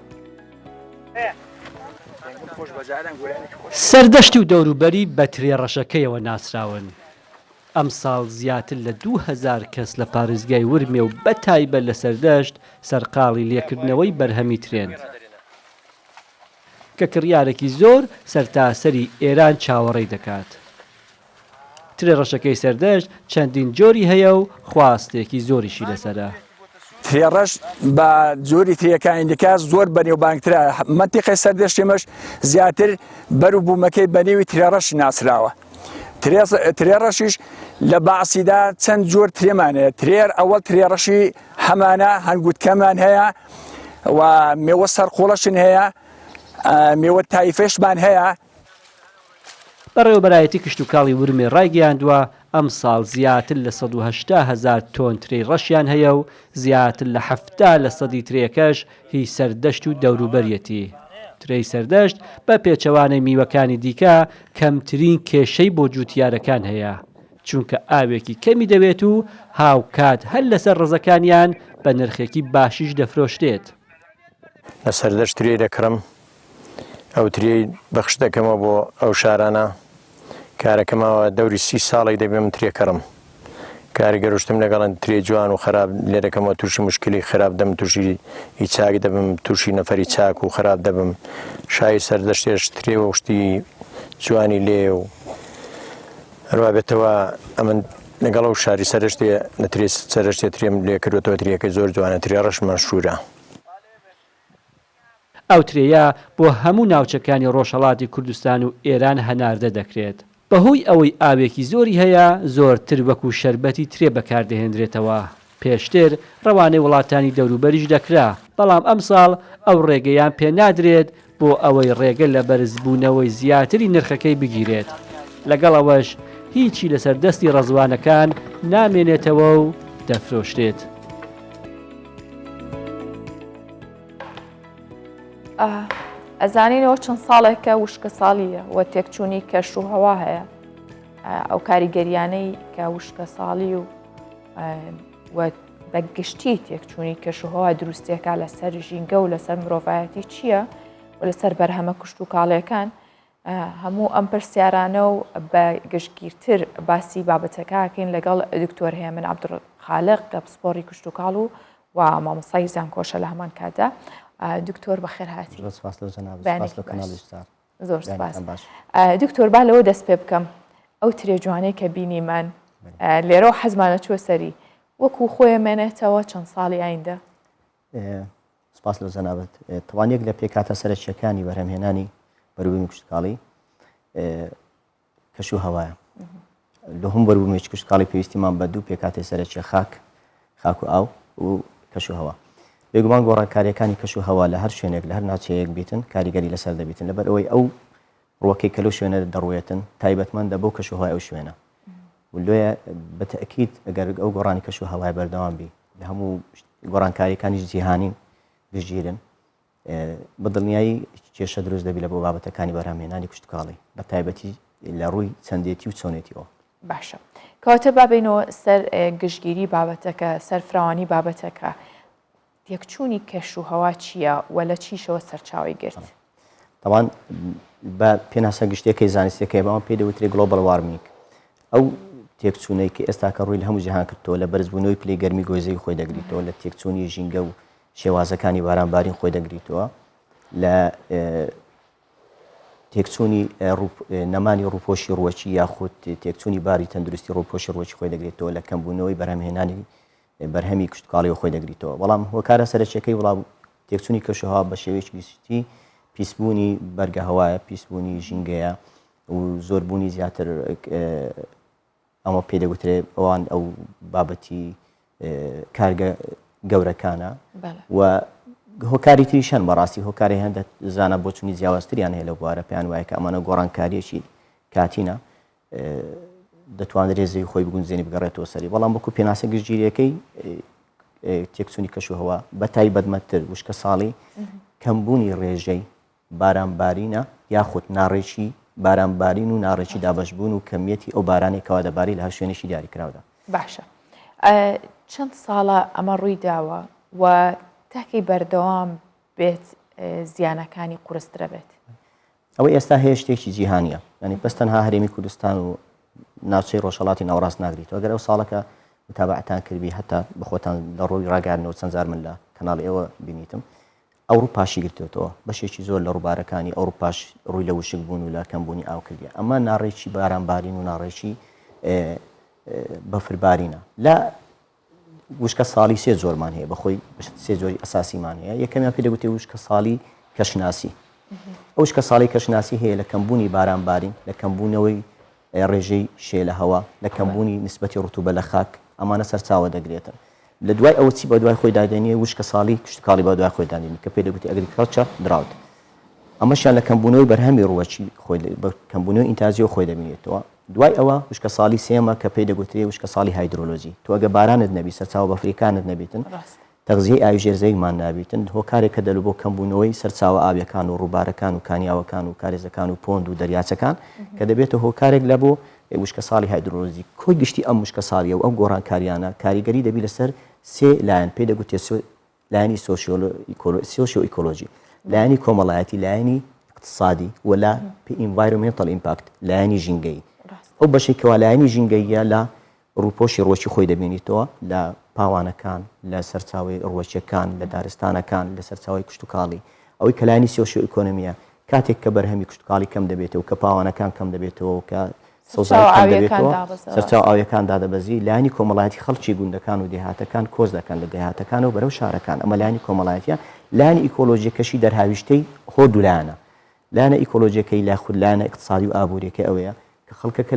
سەردەشتی و دەوروبەری بە ترێ ڕەشەکەیەوە ناسراون. ئەم ساڵ زیاتر لە 2000 کەس لە پارێزگای ورمێ و بە تایبەت لە سەردەشت سەرقاڵی لێکردنەوەی بەرهەمی ترێن. کە کڕیارێکی زۆر سەرتاسەری ئێران چاوەڕێی دەکات. ترێ ڕەشەکەی سەردەشت چەندین جۆری هەیە و خواستێکی زۆریشی لەسەرە. ترێڕەش بە جۆری ترێەکانی دەکات زۆر بەنێوبانگترە منتیقی سەردەشتێمەش زیاتر بەروبوومەکەی بەنێوی ترێڕەش ناسراوە. ترێڕەشیش لە باسیدا چەند جۆر ترێمانەیە ترێر ئەوەڵ ترێڕەشی هەمانە هەنگوتکەمان هەیە و مێوە سەرقۆڵەشن هەیە مێوە تایفێشمان هەیە. بەڕێوەبەرایەتی کشت و کاڵی ورمێ ڕایگەیاندووە ئەم ساڵ زیاتر لە 180,000 تۆن ترێی ڕەشیان هەیە و زیاتر لە 70% ترێکەش هی سەردەشت و دەوروبەریەتی. ترێی سەردەشت بە پێچەوانەی میوەکانی دیکە کەمترین کێشەی بۆ جوتیارەکان هەیە چونکە ئاوێکی کەمی دەوێت و هاوکات هەر لەسەر ڕزەکانیان بە نرخێکی باشیش دەفرۆشتێت. لە سەردەشت ترێ دەکڕم ئەو ترێی بەخش دەکەمەوە بۆ ئەو شارانە کارەکەمەوە دەوری 30 ساڵی دەبێم ترێکەڕم کاریگەروشتم لەگەڵن ترێ جوان و خراپ لێ دەکەمەوە تووشی مشکلی خراپ دەم تووشی هیچاک دەبم تووشی نەفەری چاک و خراپ دەبم شای سەردەشتێش ترێوە شتی جوانی لێ و هەروە بێتەوە ئەمن لەگەڵ ئەو شاری سەرشتێ لە ترێ سەرشتێ ترێم لێ کردوەوە ترێەکە زۆر جوانە ترێ ڕەش مەشهورە. ئەو ترێیە بۆ هەموو ناوچەکانی ڕۆژهەڵاتی کوردستان و ئێران هەناردە دەکرێت. بەهۆی ئەوەی ئاوێکی زۆری هەیە زۆرتر وەکو شەربەتی ترێ بەکاردەهێنرێتەوە. پێشتر ڕەوانەی وڵاتانی دەوروبەریش دەکرا بەڵام ئەم ساڵ ئەو ڕێگەیان پێ نادرێت بۆ ئەوەی ڕێگە لە بەرزبوونەوەی زیاتری نرخەکەی بگیرێت. لەگەڵ ئەوەش هیچی لەسەر دەستی ڕەزوانەکان نامێنێتەوە و دەفرۆشتێت. ئەزانینەوە چەند ساڵێکە وشکە ساڵیە و تێکچوونی کەش و هەوا هەیە ئەو کاریگەریانەی کە وشکە ساڵی و بە گشتی تێکچوونی کەشوهەوا دروستیەکە لەسەر ژینگە و لەسەر مرۆڤایەتی چییە و لەسەر بەرهەمە کوشت و کاڵیەکان هەموو ئەم پرسیارانە و بە گشتگیرتر باسی بابەتەکەکەین لەگەڵ دکتۆر هێمن عەبدولخالق کە پسپۆڕی کوشت و کاڵ و مامۆستای زانکۆشە لە هەمان کاتدا. دکتۆر بەخێر هاتی. زۆر سپاس. دکتۆر با لەوە دەست پێ بکەم ئەو ترێ جوانەی کە بینیمان لێرەوە حەزمانە چوە سەری وەکو خۆی مێنێتەوە چەند ساڵی ئایندە. سپاس لە زەنابەت توانێک لە پێکاتە سەرچیەکانی بەرهەمهێنانی بەروبوومی کوشتکاڵی کەش و هەوایە. لە هەم بەروبوومی کوشتکاڵی پێویستیمان بە دوو پێکاتی سەرچیە خاک و ئاو و کەش و هەوا. بێگومان گۆڕانکاریەکانی کەش و هەوا لە هەر شوێنێک لە هەر ناوچەیەک بیتن کاریگەری لەسەر دەبیتن لەبەر ئەوەی ئەو ڕۆکەی کە لەو شوێنە دەڕوێتن تایبەتمەندە بۆ کەش و هەوای ئەو شوێنە. لۆیە بەتەکید ئەگەر ئەو گۆڕانی کەش و هەوای بەردەوام بی لە هەموو گۆڕانکاریەکانیش جیهانی بژگیرن بەدڵنیایی کێشە دروست دەبی لە بۆ بابەتەکانی بەرهەمهێنانی کوشتکاڵی بە تایبەتی لە ڕووی چەندێتی و چۆنێتیەوە. باشە کەواتە بابینەوە سەر گشتگیری بابەتەکە سەرفراوانی بابەتەکە یەکچوونی کەش و هەوا چییە و لە چیشەوە سەرچاوی گرت؟ تاوان بە پێناسە گشتێکی زانستیەکەی بەوان پێ دەوترێ گلۆبەڵ وارمینگ ئەو تێکچوونەی کە ئێستا کە ڕووی لە هەموو جیهان کردەوە لە بەرزبوونەوەی پلەی گەرمی گۆزەی خۆی دەگریتەوە لە تێکچوونی ژینگە و شێوازەکانی بارانبارین خۆی دەگریتەوە لە تێکچوونی نەمانی ڕووپۆشی ڕووەکی یاخود تێکچوونی باری تەندروستی ڕووپۆشی ڕووەکی خۆی دەگرێتەوە لە کەمبوونەوەی بەرهەمهێنانی بەرهەمی کوشتکاڵی خۆی دەگریتەوە. بەڵام هۆکارە سەرچیەکەی وڵام تێکچوونی کەشوهەوا بە شێوەیەکی گشتی پیسبوونی بەرگە هەوایە پیسبوونی ژینگەیە و زۆربوونی زیاتر ئەمە پێدەگوترێ ئەوان ئەو بابەتی کارگە گەورەکانە و هۆکاری تریشان بەڕاستی هۆکاری هەندێک زانە بۆ چوونی جیاوازتریان هەیە لە بوارە پێیان وایە کە ئەمانە گۆڕانکاریەکی کاتینە دەتوانێت رێزەی خۆی بگونجێنی بگەڕێتەوە سەری. بەڵام بەکو پێناسە گشتگیریەکەی تێکچوونی کەشوهەوا بە تایبەتمەندتر وشکە ساڵی کەمبوونی ڕێژەی بارانبارینە یاخود ناڕێکی بارانبارین و ناڕێکی دابەشبوون و کەمیەتی ئەو بارانێکەوە دەباری لە هەر شوێنێکی دیاریکراودا. باشە چەند ساڵە ئەمە ڕووی داوە و تاکەی بەردەوام بێت زیانەکانی قورسترە بێت. ئەوەی ئێستا هەیە شتێکی جیهانیە ینی بەس تەنها هەرێمی کوردستان و ناوچەی ڕۆژهەڵاتی ناوەڕاست ناگریتەوە. ئەگەر ئەو ساڵەکە متابعەتان کردبی هەتا بەخۆتان لە ڕۆی ڕاگەاندنەوە چەند جار من لە کەناڵی ئێوە بینیتم ئەوروپاشی گرتوێتەوە بەشێکی زۆر لە ڕووبارەکانی ئەوروپاش ڕووی لە وشک بوون و لە کەمبوونی ئاو کردی ئەمە ناڕێکی بارانبارین و ناڕێکی بەفربارینە. لە وشکە ساڵی سێ زۆرمان هەیە بەخۆی سێ زۆری ئەساسیمان هەیە. یەکەمیان پێ دەگوتێ وشکە ساڵی کەشناسی. ئەو وشکە ساڵی کەشناسی هەیە لە کەمبوونی بارانبارین لە کەمبوونەوەی ڕێژەی شێ لە هەوا لە کەمبوونی نسبەتی ڕوتوبە لە خاک ئەمانە سەرچاوە دەگرێتن. لە دوای ئەوە چی بە دوای خۆی دادێنێ وشکە ساڵی کوشتکاڵی بە دوای خۆی دادێنی کە پێ دەگوتی ئەگریکەڵچەر دراوت. ئەمەشیان لە کەمبوونەوەی بەرهەمی ڕووەکی خۆی کەمبوونەوەی ئینتازیۆ خۆی دەبینێتەوە. دوای ئەوە وشکە ساڵی سێمە کە پێی دەگوترێ وشکە ساڵی هایدرۆلۆژی. تۆ ئەگە بارانت نەبی سەرچاوە بەفریکانت نەبێتن تەغزیەی ئاوژێرزەیمان نابێتن هۆکارێک کە دەلو بۆ کەمبوونەوەی سەرچاوە ئاویەکان و ڕووبارەکان و کانیاوەکان و کارێزەکان و پۆند و دەریاچەکان کە دەبێتە هۆکارێک لە بۆ وشکە ساڵی هایدرۆلۆژی. کۆی گشتی ئەم وشکە ساڵیە و ئەم گۆڕانکاریانە کاریگەری دەبی لەسەر سێ لایەن پێی دەگوتێ لایەنی سۆشیۆ ئیکۆلۆژی لایەنی کۆمەڵایەتی لایەنی اقتصادی و لا ئینڤایرۆمێنتەڵ ئیمپاکت لایەنی ژینگەی. ئەو بەشێکەوە لایەنی ژینگەیە لە ڕووپۆشی ڕۆکی خۆی دەبینیتەوە لە پاوانەکان لە سەرچاوی ڕۆچیەکان لە دارستانەکان لە سەرچاوی کوشتتوکاڵی ئەوەی کەلانی سۆشیۆ ئیکۆنمیە کاتێک کە بەرهەمی کوشتتوکاڵی کەم دەبێتەوە کە پاوانەکان کەم دەبێتەوە کە سەرچاو ئاویەکان دادەبەزی لایانی کۆمەڵایەتی خەڵکی گوندەکان و دێهاتەکان کۆز دەکەن لە دێهاتەکان و بەرەو شارەکان ئەمە لایانی کۆمەڵایەتیە. لایانی ئیکۆلۆژیەکەشی دەرهاویشتەی هۆ دوولایەنە لایەنە ئیکۆلۆژیەکەی لا خود لایەنە اقتصادی و ئابوووریەکە ئەوەیە کە خەڵکەکە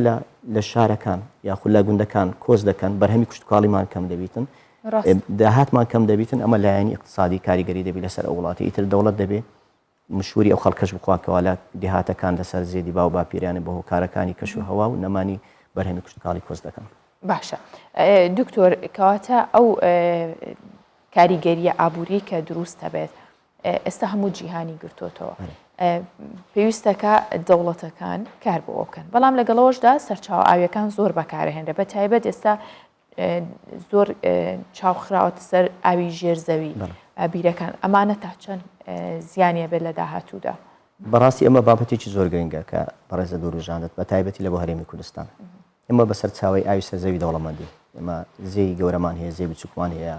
لە شارەکان یاخود لە گوندەکان کۆز دەکەن بەرهەمی کوشتتوکاڵیمان کەم دەبیتن داهاتمان کەم دەبیتن ئەمە لایەنی اقتصادی کاریگەری دەبی لەسەر ئەو وڵاتی ئیتر دەوڵەت دەبێ مشوری ئەو خەڵکەش بخواکەوە لە دێهاتەکان لەسەر زێدی با و باپیرانە بە هۆکارەکانی کەش و هەوا و نەمانی بەرهەمی کوشتتوکاڵی کۆز دەکەن. باشە دکتۆر کەواتە ئەو کاریگەریە ئابووری کە دروست هەبێت ئێستا هەموو جیهانی گرتوتەوە پێویستەکە دەوڵەتەکان کار بۆ بکەن بەڵام لەگەڵەوەشدا سەرچاو ئاویەکان زۆر بەکارهێنرە بە تایبەت ئێستا زۆر چاوخراوەتە سەر ئاوی ژێرزەوی بیرەکان ئەمانە تا چەند زیانیە بێت لە داهاتوودا بەڕاستی ئەمە بابەتێکی زۆر گرنگە کە بەڕێزە دوورژانت بە تایبەتی لە بۆ هەرێمی کوردستان ئێمە بەسەر چاوی ئاوی سەرزەوی دەوڵەمەندی ئێمە زێی گەورەمان هەیە زێ بچووکمان هەیە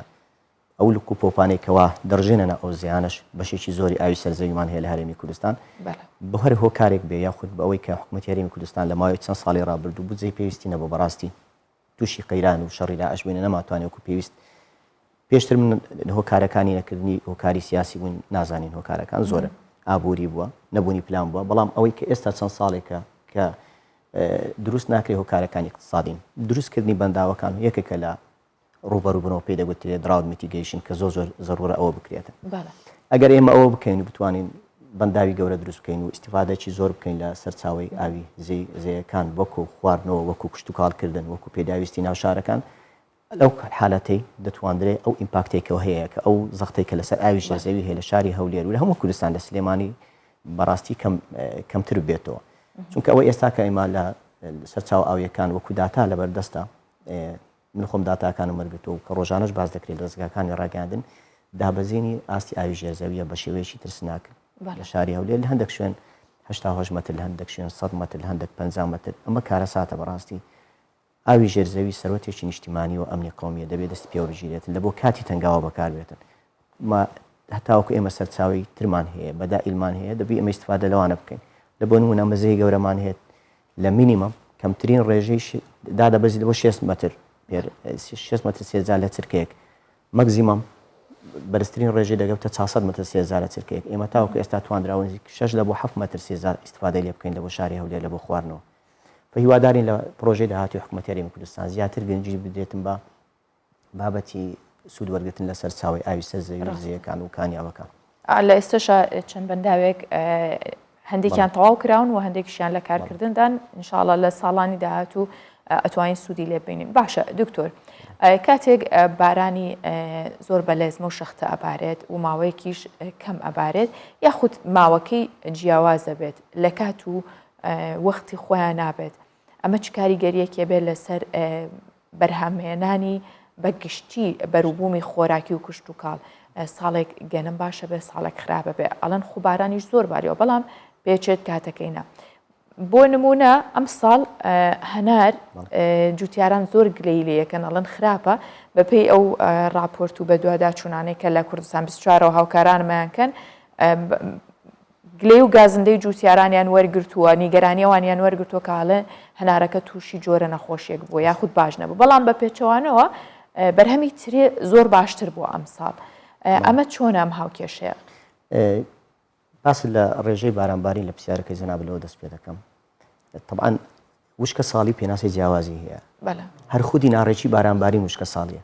ئەو لک و پۆپانێکەوە دەڕژێنە ئەو زیانش بەشێکی زۆری ئاوی سەرزەویمان هەیە لە هەرێمی کوردستان بە هەر هۆکارێک بێ یاخود بە ئەوەی کە حکوومەتی هەرێمی کوردستان لە ماوەی چەند ساڵی ڕابردوو بودجەی پێویستی نەبوو بەڕاستی تووشی قەیران و شەڕی لا ئەشبێنە نەماتوانێت و پێویست پێشتر من هۆکارەکانی نەکردنی هۆکاری سیاسی بوون نازانین هۆکارەکان زۆرن ئابووری بووە نەبوونی پلان بووە بەڵام ئەوەی کە ئێستا چەند ساڵێکە کە دروست ناکرێت هۆکارەکانی اقتصادین دروستکردنی بەنداوەکان یەکێکە لە ڕوبەروبنەوە پێ دەگوترێت دراود میتیگەیشن کە زۆر زۆر زەرورە ئەوە بکرێتە ئەگەر ئێمە ئەوە بکەین و بتوانین بەنداوی گەورە دروست بکەین و ئیسیفادەی زۆر بکەین لە سەرچاوی ئاوی زەیەکان وەکو خواردنەوە وەکو کشت و کاڵکردن وەکو پێداویستی ناوشارەکان لەو حالەتەی دەتوانرێت ئەو ئیمپاکتێکەوە هەیە کە ئەو زەختێکە لەسەر ئاوی شێرزەوی هەیە لە شاری هەولێر و لە هەموو کوردستان لە سلێمانی بەڕاستی کەمتر بێتەوە چونکە ئەوە ئێستا کە ئێمە لە سەرچاو ئاویەکان وەکو داتا لەبەردەستە من خۆم داتاکانم وەرگرتەوە کە ڕۆژانەش باز دەکرێت ڕێزگاکانی ڕاگەاندن دابەزینی ئاستی ئاوی ژێرزەویە بە شێوەیەکی ترسناک لە شاری هەولێر لە هەندێک شوێن 80 مەتر لە هەندێک شوێن 100 مەتر لە هەندێک 50 مەتر ئەمە کارە ساتە بەڕاستی ئاوی ژێرزەوی سەرۆتێکی نیشتیمانی و ئەمنی قومیە دەبێت دەست پێ بژیرێتن لە بۆ کاتی تەنگاوە بەکاربێتن هەتاوەکو ئێمە سەرچاوی ترمان هەیە بەدائیلمان هەیە دەبی ئەمە ئیستفادە لەوانە بکەین لە بۆ نمونە مەزەی گەورەمان هەیە لە مینیمەم کەمترین ڕێژەی دادەبەزی بۆ 6 مەتر 6 مەتر سێزار لە چرکەیەک مەگزیمەم بەرزترین ڕێژەی دەگەوتە 400 مەتر سێزار لە چرکەیەک ئێمە تاوەکو ئێستا توانراوە 6 لە بۆ 7 مەتر سێزار ئیستفادەی لێ بکەین لە بۆ شاری هەولێر لە بۆ خواردنەوە هیوادارین لە پرۆژەی داهاتی حکوومەتی هەرێمی کوردستان زیاتر گەنجی بدرێتن بە بابەتی سوود وەرگرتن لە سەرچاوی ئاوی سەرزەوی زیەکان و کانیاوەکان لە ئێستاشا چەند بەنداوێک هەندێکیان تەواو کراون و هەندێکیشیان لە کارکردندان انشاءالله لە ساڵانی داهاتوو ئەتوانین سوودی لێ ببینین باشە دکتۆر کاتێک بارانی زۆر بەلێزمە و شەختە ئەبارێت و ماوەیەکیش کەم ئەبارێت یاخود ماوەکەی جیاوازە بێت لە کات و وەختی خۆیان نابێت ئەمە چ کاریگەریەکێ بێت لەسەر بەرهەمهێنانی بەگشتی بەروبوومی خۆراکی و کشت و کاڵ ساڵێک گەنم باشە بێ ساڵێک خراپە بێ ئەڵەن خوبارانیش زۆر باریەوە بەڵام پێچێت کاتەکەینە بۆ نمونە ئەم ساڵ هەنار جوتیاران زۆر گلەی لەکەن ئەڵەن خراپە بەپێی ئەو راپۆرت و بە دووادا چوونانەی کە لە کوردستان 24 هاوکارانمەیانکەن گلەی و گازندەی جوتیارانیان وەرگرتووە نیگەرانیەوانیان وەرگرتووە کاڵێ هەنارەکە تووشی جۆرە نەخۆشیێک بوو یاخود باش نەبوو بەڵام بە پێچەوانەوە بەرهەمی ترێ زۆر باشتر بووە ئەم ساڵ ئەمە چۆن ئەم هاوکێشەیە باس لە ڕێژەی بارانباری لە پرسیارەکەی جەنابلەوە دەست پێ دەکەم طبعاً وشکە ساڵی پێناسی جیاوازی هەیە هەر خودی ناڕێکی بارانباری وشکە ساڵیە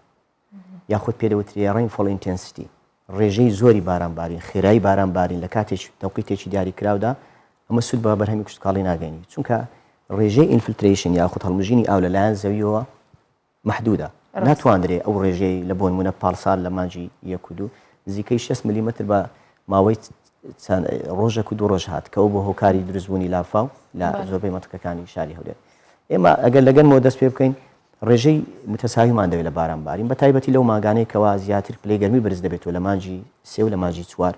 یاخود پێدەوتری ڕینفۆڵ ئینتێنسیتی ڕێژەی زۆری بارانباری خێرایی بارانباری لە کاتێک تەوقیتێکی دیاری کراودا ئەمە سوود بە بەرهەمی کوشتکاڵی ناگەینی چونکە ڕێژەی ئینفلتریشن یاخود هەڵمژینی ئاو لەلایەن زەویەوە محدودە ناتوانرێت ئەو ڕێژەی لە بۆ نمونە پاڵسال لە مانجی 1 و 2 نزیکەی 6 میلیمتر بە ماوەی ڕۆژێک و 2 ڕۆژ هات کە ئەو بۆ هۆکاری دروستبوونی لافاو لە زۆربەی مەتەکەکانی شاری هەولێر ئێمە ئەگەر لەگەنمەوە دەست پێ بکەین ڕێژەی متەساویمان دەوێت لە بارانبارین بە تایبەتی لەو ماگانەیەکەوە زیاتر پلەی گەرمی بەرز دەبێتەوە لە مانجی 3 و لە مانجی 4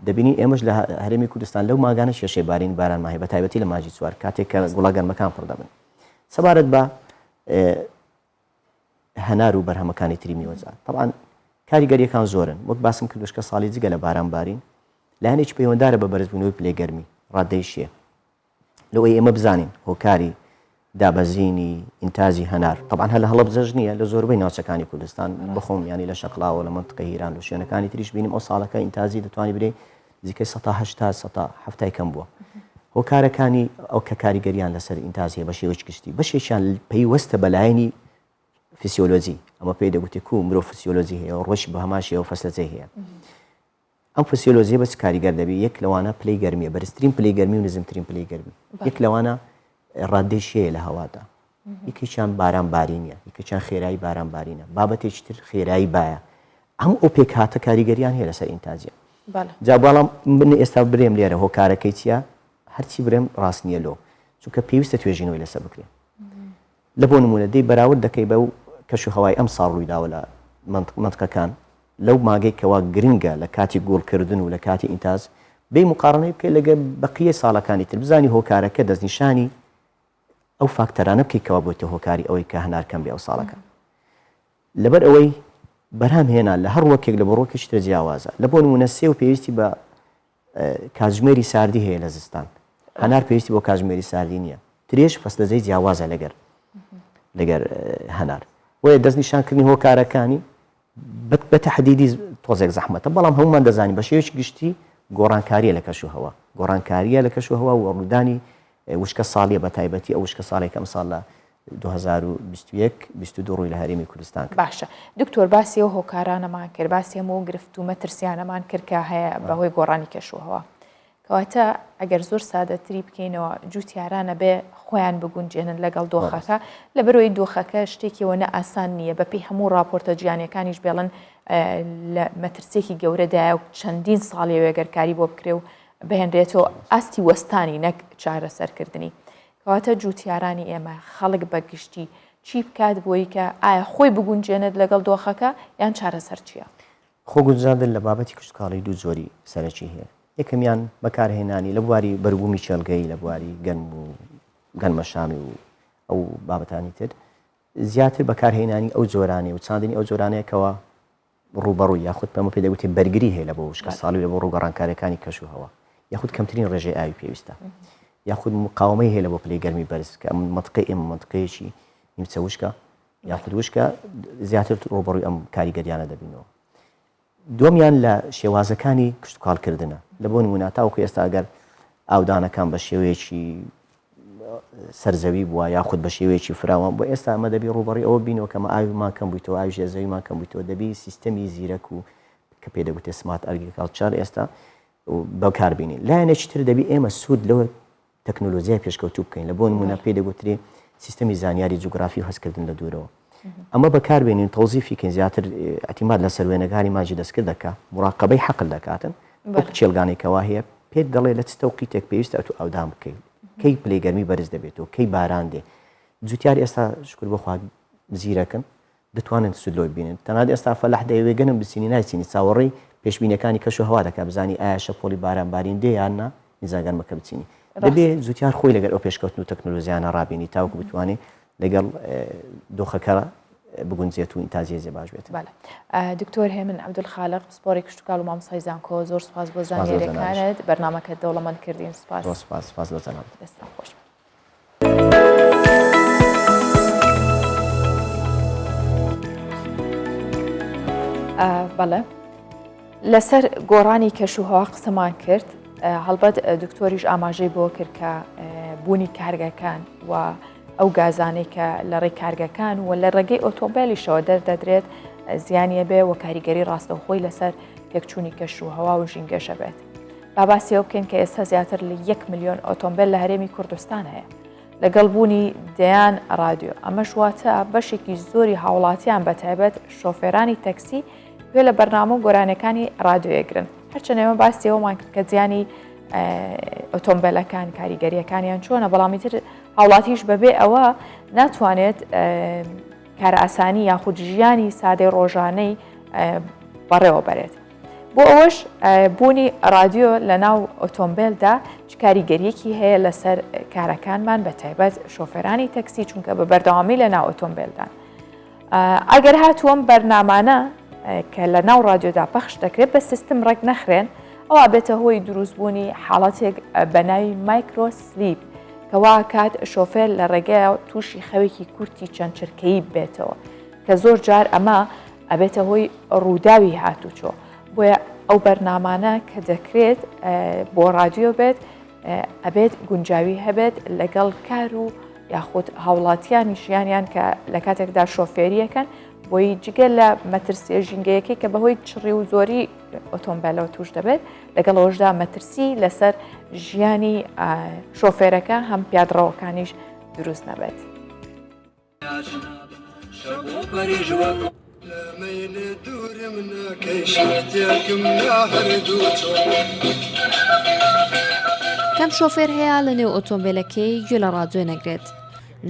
دەبینی ئێمەش لە هەرێمی کوردستان لەو ماگانە شێشەی بارین باران ماهەیە بە تایبەتی لە مانجی 4 کاتێک کە گوڵا گەرمەکان پڕ دەبن سەبارەت بە هەنار و بەرهەمەکانی تری میوەجات طبعاً کاریگەریەکان زۆرن وەک باسم کردوشکە ساڵی جگە لە بارانبارین لایەنێکی پەیوەنددارە بە بەرزبوونەوەی پلەی گەرمی ڕادەیشیە لەوەی ئێمە بزانین هۆکاری دابەزینی ئینتازی هەنار طبعاً هە لە هەڵەبجەش نییە لە زۆربەی ناوچەکانی کوردستان بخۆم ینی لە شەقڵاوە لە منتقە هیران و شوێنەکانی تریش بینیم ئەو ساڵەکە ئینتازی دەتوانانی برێ نزیکەی 180 کەم بووە هۆکارەکانی ئەو کە کاریگەریان لەسەر ئینتازیە بە شێوەی گشتی بەشێکیان پەیوەستە بەلایەنی فسیۆلۆجی ئەمە پێی دەگوتی کو مرۆڤ فسیۆلۆجی هەیە و ڕۆژی بە هەماشی ئەو فەسلەجێ هەیە ئەم فسیۆلۆژیە بەس کاریگەر دەبێت یەک لەوانە پلەی گەرمیە بەرزترین پلەی گەرمی و نزمترین پلەی گەرمی یەک لەوانە ڕادێشیەیە لە هەوادا یەکێکیان بارانبارینە یەکێکیان خێرایی بارانبارینە بابەتێکی تر خێرایی بایە هەموو ئۆپێک هاتە کاریگەریان هەیە لەسەر ئینتازیە جا بەڵام من ئێستا برێم لێرە هۆکارەکەی چییە هەرچی برێم ڕاست نییە لۆ چونکە پێویستە توێژینەوەی لەسەر بکرێن لە بۆ نمونە دەی بەراورد دەکەی بەو کەش و هەوای ئەم ساڵ ڕوویداوە لە منطقەکان لەو ماگەی کەوا گرنگە لە کاتی گۆڵکردن و لە کاتی ئینتاز بێ مقارنەی بکەیت لەگە بەقیە ساڵەکانی تر بزانی هۆکارەکە دەستنیشانی ئەو فاکتەرانە بکەیتەوە بۆتە هۆکاری ئەوەی کە هەنارکەم بێ ئەو ساڵەکە لەبەر ئەوەی بەرهەم هێنا لە هەر وەکێک لە بەڕۆکێکی تر جیاوازە لە بۆ نمونە سێ و پێویستی بە کاتژمێری ساردی هەیە لە زستان هەنار پێویستی بۆ کاتژمێری ساردی نییە ترێش فەسلەزەی جیاوازە لەگەر هەنار وەیە دەستنیشانکردنی هۆکارەکانی بە تەحدیدی تۆزێک زەحمەتە بەڵام هەمومان دەزانین بە شێوەیەکی گشتی گۆڕانکاریە لە کەش و هەوا گۆڕانکاریە لە کەش و هەوا و ڕوودانی وشکە ساڵیە بە تایبەتی ئەو وشکە ساڵێک ئەم ساڵ لە 2022 ڕووی لە هەرێمی کوردستان باشە دکتۆر باسی ئەو هۆکارانەمان کرد باسی هەموو گرفت و مەترسیانەمان کرد کە هەیە بەهۆی گۆڕانی کەشوهەوا کەواتە ئەگەر زۆر سادەتری بکەینەوە جوتیارانە بێ خۆیان بگونجێنن لەگەڵ دۆخەکە لەبەرەوەی دۆخەکە شتێکیەوە نە ئاسان نییە بەپێی هەموو راپۆرتە جیانیەکانیش بێڵن لە مەترسێکی گەورەدایە و چەندین ساڵی وێگەرکاری بۆ بکرێ و بهێنرێتەوە ئاستی وەستانی نەک چارەسەرکردنی کەواتە جوتیارانی ئێمە خەڵک بەگشتی چی بکات بۆی کە ئایا خۆی بگونجێنێت لەگەڵ دۆخەکە یان چارەسەر چییە؟ خۆگونجاندن لە بابەتی کشتکاڵی دوو زۆری سەرەکی هەیە یەکەمیان بەکارهێنانی لە بواری بەرگومی چێلگەی لە بواری گەنمەشامی و ئەو بابەتانی تر زیاتر بەکارهێنانی ئەو جۆرانێ و چاندنی ئەو جۆرانەیەکەوە ڕوبەڕووی یاخود پێمە پێ دەگوتێ بەرگری هەیە لە بۆ وشکە ساڵی لە بۆ ڕووگەڕانکاریەکانی کەش و هەوا یاخود کەمترین ڕێژەی ئاوی پێویستە یاخود مقاومەی هەیە لە بۆ پلەی گەرمی بەرز کە ئەم منطقەی ئێمە منطقەیەکی نیمچە وشکە یاخود وشکە زیاتر ڕوبەڕووی ئەم کاریگەریانە دەبینەوە دومیان لە شێوازەکانی کشتتوکاڵکردنە لە بۆ نمونە تاوەکو ئێستا ئەگەر ئاودانەکان بە شێوەیەکی سەرزەوی بووە یاخود بە شێوەیەکی فراوان بۆ ئێستا ئەمە دەبی ڕوبەڕی ئەوە بینەوە کەمە ئاویمان کەم بوویتەوە ئاوی ژێرزەویمان کەم بوویتەوە دەبی سیستەمی زیرەک و کە پێ دەگوتێ سمارت ئەگریکالچەر ئێستا بەکاربینین لایەنێکی تر دەبی ئێمە سوود لەوە تەکنۆلۆژیای پێشکەوتوو بکەین لە بۆ نمونە پێ دەگوترێ سیستەمی زانیاری جوگرافی و هەستکردن لە دوورەوە ئەمە بەکاربێنین تەوزیفیکەین زیاتر ئەتیماد لە سەروێنەکانی ماجی دەستکرد دەکات مراقبەی حەقل دەکاتن وەک چێلگانێکەوە هەیە پێت دەڵێ لە چ تەوقیتێک پێویستە ئەتو ئەودام بکەیت کەی پلەیگەرمی بەرز دەبێتەوە کەی باران دێ جوتیار ئێستا شکر بەخوا زیرەکەن دەتوانن سودلۆی بینن تەنها ئێستا فەلاح دەیەوێ گەنم بسینی ناچینی چاوەڕێی پێشبینەکانی کەش و هەوا دەکات بزانی ئایا شەپۆلی باران دێ یان نا نیزاگەرمەکە بچینی دەبێ زوتیار خۆی لەگەر ئەو پێشکەوتن و تەکنۆلۆژیانە ڕابینی تاوەکو بتوانێت لەگەڵ دۆخەکە بگونجێت و ئینتازیە زێباش بێت. دکتۆر هێمن عەبدولخالق پسپۆڕی کشتتوکاڵ و مامۆستای زانکۆ زۆر سوپاس بۆ زانیاریەکانت بەرنامەکەت دەوڵەمەند کردین سپاس بۆ جەناب دەستان خۆش. بەڵێ لەسەر گۆڕانی کەشوهەوا قسەمان کرد هەڵبەت دکتۆریش ئاماژەی بۆ کرد کە بوونی کارگەکان و ئەو گازانەی کە لە ڕێی کارگەکان و لە ڕێگەی ئۆتۆمبیلیشەوە دەردەدرێت زیانیە بێ و کاریگەری ڕاستەوخۆی لەسەر پێکچوونی کەشوهەوا و ژینگەشە بێت. باباسی ئەو بکەین کە ئێستا زیاتر لە 1 ملیۆن ئۆتۆمبیل لە هەرێمی کوردستان هەیە لەگەڵ بوونی دەیان ڕادیۆ ئەمەش واتە بەشێکی زۆری هاوڵاتیان بەتایبەت شۆفێرانی تەکسی گوێ لە بەرنامە و گۆرانەکانی ڕادیۆیەگرن هەرچەند ئێمە باسی ئەومان کرد کە زیانی ئۆتۆمبیلەکان کاریگەریەکانیان چۆنە بەڵامی تر هاوڵاتیش بەبێ ئەوە ناتوانێت کار ئاسانی یاخود ژیانی سادەی ڕۆژانەی بەڕێوە بەرێت بۆ ئەوەش بوونی ڕادیۆ لە ناو ئۆتۆمبیلدا چ کاریگەریەکی هەیە لەسەر کارەکانمان بە تایبەت شۆفێرانی تەکسی چونکە بە بەردەوامی لە ناو ئۆتۆمبیلدان ئەگەر هاتووەم بەرنامانە کە لە ناو ڕادیۆدا پەخش دەکرێت بە سیستم ڕێک نەخرێن ئەوە بێتە هۆی دروستبوونی حاڵەتێک بە ناوی مایکرۆسلیپ کەوا کات شۆفێر لە ڕێگەیە تووشی خەوێکی کورتی چەند چرکەیی بێتەوە کە زۆر جار ئەمە ئەبێتە هۆی ڕووداوی هاتوچۆ بۆیە ئەو بەرنامانە کە دەکرێت بۆ ڕادیۆ بێت ئەبێت گونجاوی هەبێت لەگەڵ کار و یاخود هاوڵاتیانی ژیانیان کە لە کاتێکدا شۆفێریەکەن بۆی جگە لە مەترسیە ژینگەیەکی کە بەهۆی چڕی و زۆری ئۆتۆمبیلەوە توش دەبێت لەگەڵ ئەوەشدا مەترسی لەسەر ژیانی شۆفێرەکە هەم پیادڕەوەکانیش دروست نەبێت. کەم شۆفێر هەیە لە نێو ئۆتۆمبیلەکەی گوێ لە ڕادیۆ نەگرێت.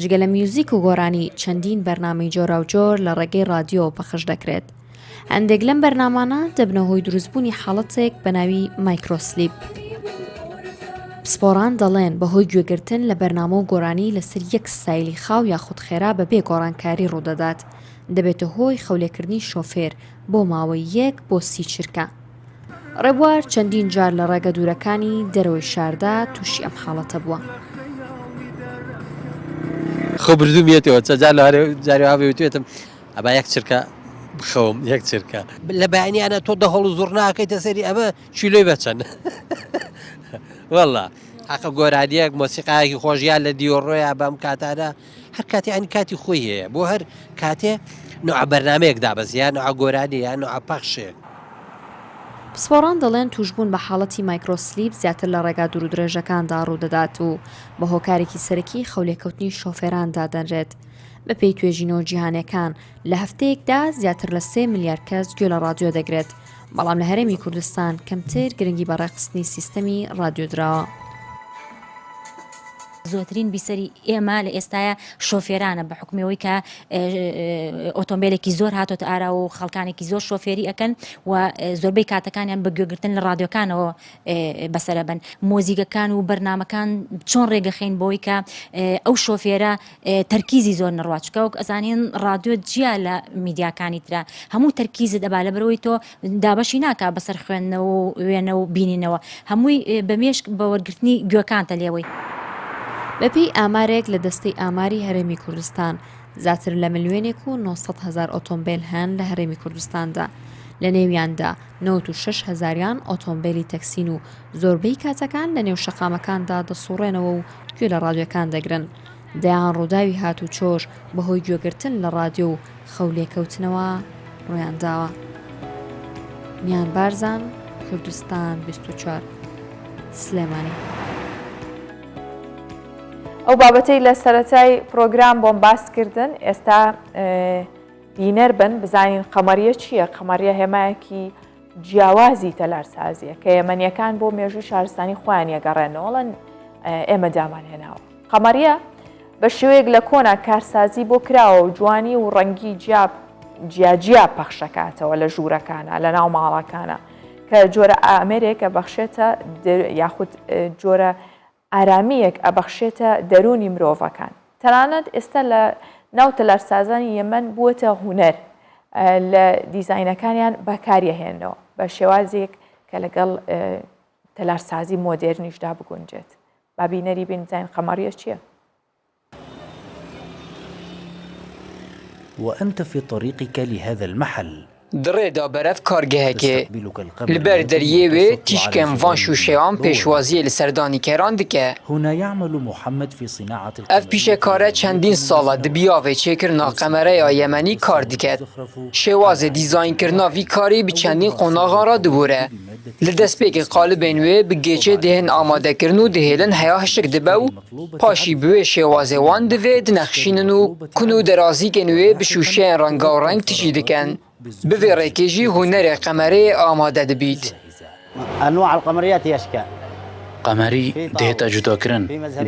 جگە لە میوزیک و گۆرانی چەندین بەرنامەی جۆرا و جۆر لە ڕێگەی ڕادیۆ پەخش دەکرێت. هەندێک لەم بەرنامانە دەبنە هۆی دروستبوونی حاڵەتێک بە ناوی مایکرۆسلیپ. پسپۆران دەڵێن بەهۆی گوێگرتن لە بەرنامە و گۆرانی لەسەر یەک سایلی خاو یاخود خێرا بەبێ گۆڕانکاری ڕوودەدات، دەبێتە هۆی خەولێکردنی شۆفێر بۆ ماوەی 1 بۆ 30 چرکە. ڕێبوار چەندین جار لە ڕێگە دوورەکانی دەرەوەی شاردا تووشی ئەم حاڵەتە بووە. خۆ بردومیێتەوە چەجار لە جاریوا بێتێتم ئەبا یەک چرکە بخەوم یەک چرکە لە بەیانیانە تۆ دە هەڵ و زۆر ناکەیتە سەری ئەمە چیلۆی بەچەند وەڵا حەقە گۆرانیەک مۆسیقایەکی خۆشیان لە دیۆڕۆیە بەم کاتانە هەر کاتی ئەنی کاتی خۆی هەیە بۆ هەر کاتێ نوع بەرنامەیەک دابەز یان نوع گۆرانی یان نوع پەخشێک. پسپۆران دەڵێن توشبوون بە حاڵەتی مایکرۆسلیپ زیاتر لە ڕێگا دوور و درێژەکاندا ڕوودەدات و بە هۆکارێکی سەرەکی خەولێکەوتنی شۆفێران دادەنرێت. بە پێی توێژینەوە جیهانیەکان لە هەفتەیەکدا زیاتر لە 3 میلیارد کەس گوێ لە ڕادیۆ دەگرێت، بەڵام لە هەرێمی کوردستان کەمتر گرنگی بەڕێخستنی سیستەمی ڕادیۆدراوە. زۆترین بیسەری ئێمە لە ئێستاە شۆفێرانە بە حکومەوەی کە ئۆتۆمبیلێکی زۆر هاتۆتە ئارا و خەڵکانێکی زۆر شۆفێری ئەەکەن و زۆربەی کاتەکانیان بە گوێگرتن لە ڕادیۆکانەوە بەسەرە بن. مۆزیگەکان و بەرنمەکان چۆن ڕێگەخین بۆی کە ئەو شۆفێرە تەرکیزی زۆر نەڕواچکە و ئەزانین ڕادیۆ جیا لە میدیاکانی ترە هەموو تەرکیزت دەبا لە بەرەوەی تۆ دابەشی ناکە بەسەر خوێندنەوە و وێنە و بینینەوە هەمووی بەمێشک بە وەرگرتنی گوێکانتە لێوەی. بەپێی ئامارێک لە دەستەی ئاماری هەرێمی کوردستان زیاتر لە 1,900,000 ئۆتۆمبیل هەن لە هەرێمی کوردستاندا، لە نێویاندا 96,000یان ئۆتۆمبیلی تەکسین و زۆربەی کاتەکان لە نێو شەقامەکاندا دەسوڕێنەوە و گوێ لە ڕادیۆکان دەگرن. دەیان ڕووداوی هات و چۆش بەهۆی گوێگرتن لە ڕادیۆ و خەولێکەوتنەوە ڕوویانداوە. میان بارزان، کوردستان 24 سلێمانی. ئەو بابەتەی لە سەرەتای پرۆگرام بۆم باسکردن ئێستا بینەر بن بزانین قەمەریە چییە؟ قەمەریە هێمایەکی جیاوازی تەلارسازیە کە یەمەنیەکان بۆ مێژووی شارستانی خۆیان یەگەڕێنەوەڵەن ئێمە دامان هێناوە. قەمەریە بە شێوەیەک لە کۆنا کارسازی بۆ کراوە و جوانی و ڕەنگی جیاجیا پەخشەکاتەوە لە ژوورەکانە لە ناو ماڵەکانە کە جۆرە ئامێرێکە بەخشێتە یاخود جۆرە ئارامیەک ئەبەخشێتە دەرونی مرۆڤەکان. تەنانەت ئێستا لە ناو تەلارسازانی یەمەن بووەتە هونەر لە دیزاینەکانیان بەکاریەهێنەوە بە شێوازێک کە لەگەڵ تەلارسازی مۆدێرنیشدا بگونجێت. بابینەری بین بزانین قەمەریە چییە؟ وأنت في طريقك لهذا المحل درێدا بەرەف کارگەهەکێ li ber deriyê wê tîşkên van şûşeyan pêşwaziyê li serdanîkeran dike. Ev pîşekare çendîn sala di biyavê çêkirina qemereya Yemenî kar diket. Şêwazê dîzaynkirina vî karî bi çendîn qonaxan re dibûre. Li destpêkê qalibên wê bi gêçê dihên amadekirin û dihêlin heya hişik dibe û paşî bi wê şêwazê wan divê dinexşînin û kun û derazîkên wê bi şûşeyên rengarenk tişî dikin. بفي ريكيجي هنر قمري آمادة دبيت. أنواع القمريات هي أشكال. قمري دهتا جدا كرن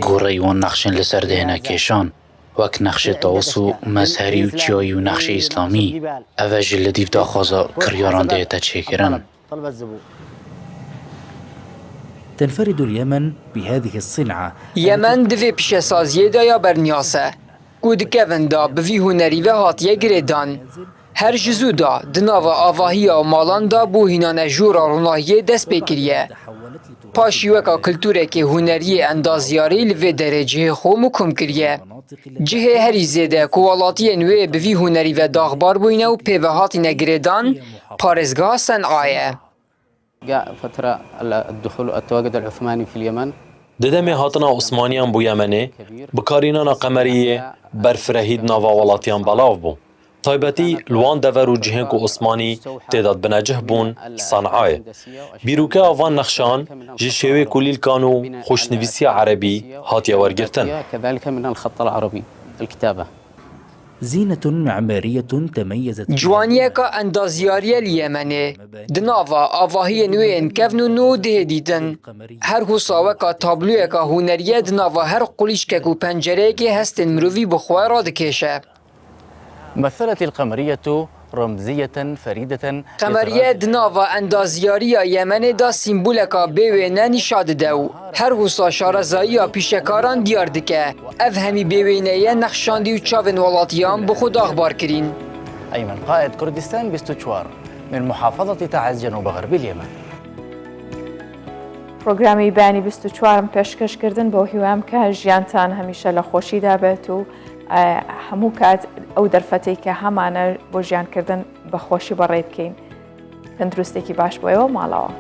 قوري ونقشن لسر دهنا كيشان وك نقش طاوسو مزهري و جاي و نقش إسلامي أفاج اللي دا خوازا كرياران دهتا تشيكرن. تنفرد اليمن بهذه الصنعة. يمن دفي بشي سازيه دا يا برنياسة. قود كيفن دا بفي هنري و هاتيه گريدان. هر جزو دا دناو آواهی و مالان دا بو هینانه جورا روناهیه دست بکریه. پاشی وکا کلتوره که هنری اندازیاری لوی درجه خو مکم کریه. جهه هری زیده کوالاتی نوی بوی هنری و داغبار بوینه و پیوهاتی نگریدان پارزگاه صنعایه. جاء فترة الدخول التواجد العثماني في اليمن. ددم هاتنا عثمانیان بو یمنه بکارینان قمریه برفرهید ناوا ولاتیان بلاو بو. تایبەتی لوان دەڤەر و جیهێنک و عوسمانی تێداد بنەجه بوون سانعایە. بیرروکە ئاوان نەخشان ji şێوەی کولیلکان و خۆشنویسیە عەرەبی هاتیە وەرگرتن. زينة معمارية تميزت جوانیەکە ئەندازیاریە لیەمەنێ دناڤە ئاڤاهیە نوێن کەڤن و نۆ دێدیتن هەر هوساوەکە تابلوویەکە هونەریە دناڤە هەر قولیشکێک و پەنجەرەیەکی هەستن مرۆڤی بخوای ڕادکێشە. مثلت القمرية رمزية فريدة قمریە دناڤە ئەندازیاریە یەمەنێدا سیمبولەکە بێوێنە نیشا دەدە و هەر هوسا شارەزاییە پیشەکاران دیار دکە ئەڤ هەمی بێوێنەیە نەخشاندی و چاوێن وڵاتیان بخۆ داغبار کرین. أيمن قائد كردستان بستوچوار من محافظة تعز جنوب غرب اليمن. پرۆگرامی بانی 24م پێشکەشکردن بۆ هیوام کە ژیانتان هەمیشە لە خۆشیدا بێت و هەموو کات ئەو دەرفەتەی کە هەمانە بۆ ژیانکردن بە خۆشی بەڕێ بکەین تەندروستێکی باش بۆ ئێوە ماڵەوە.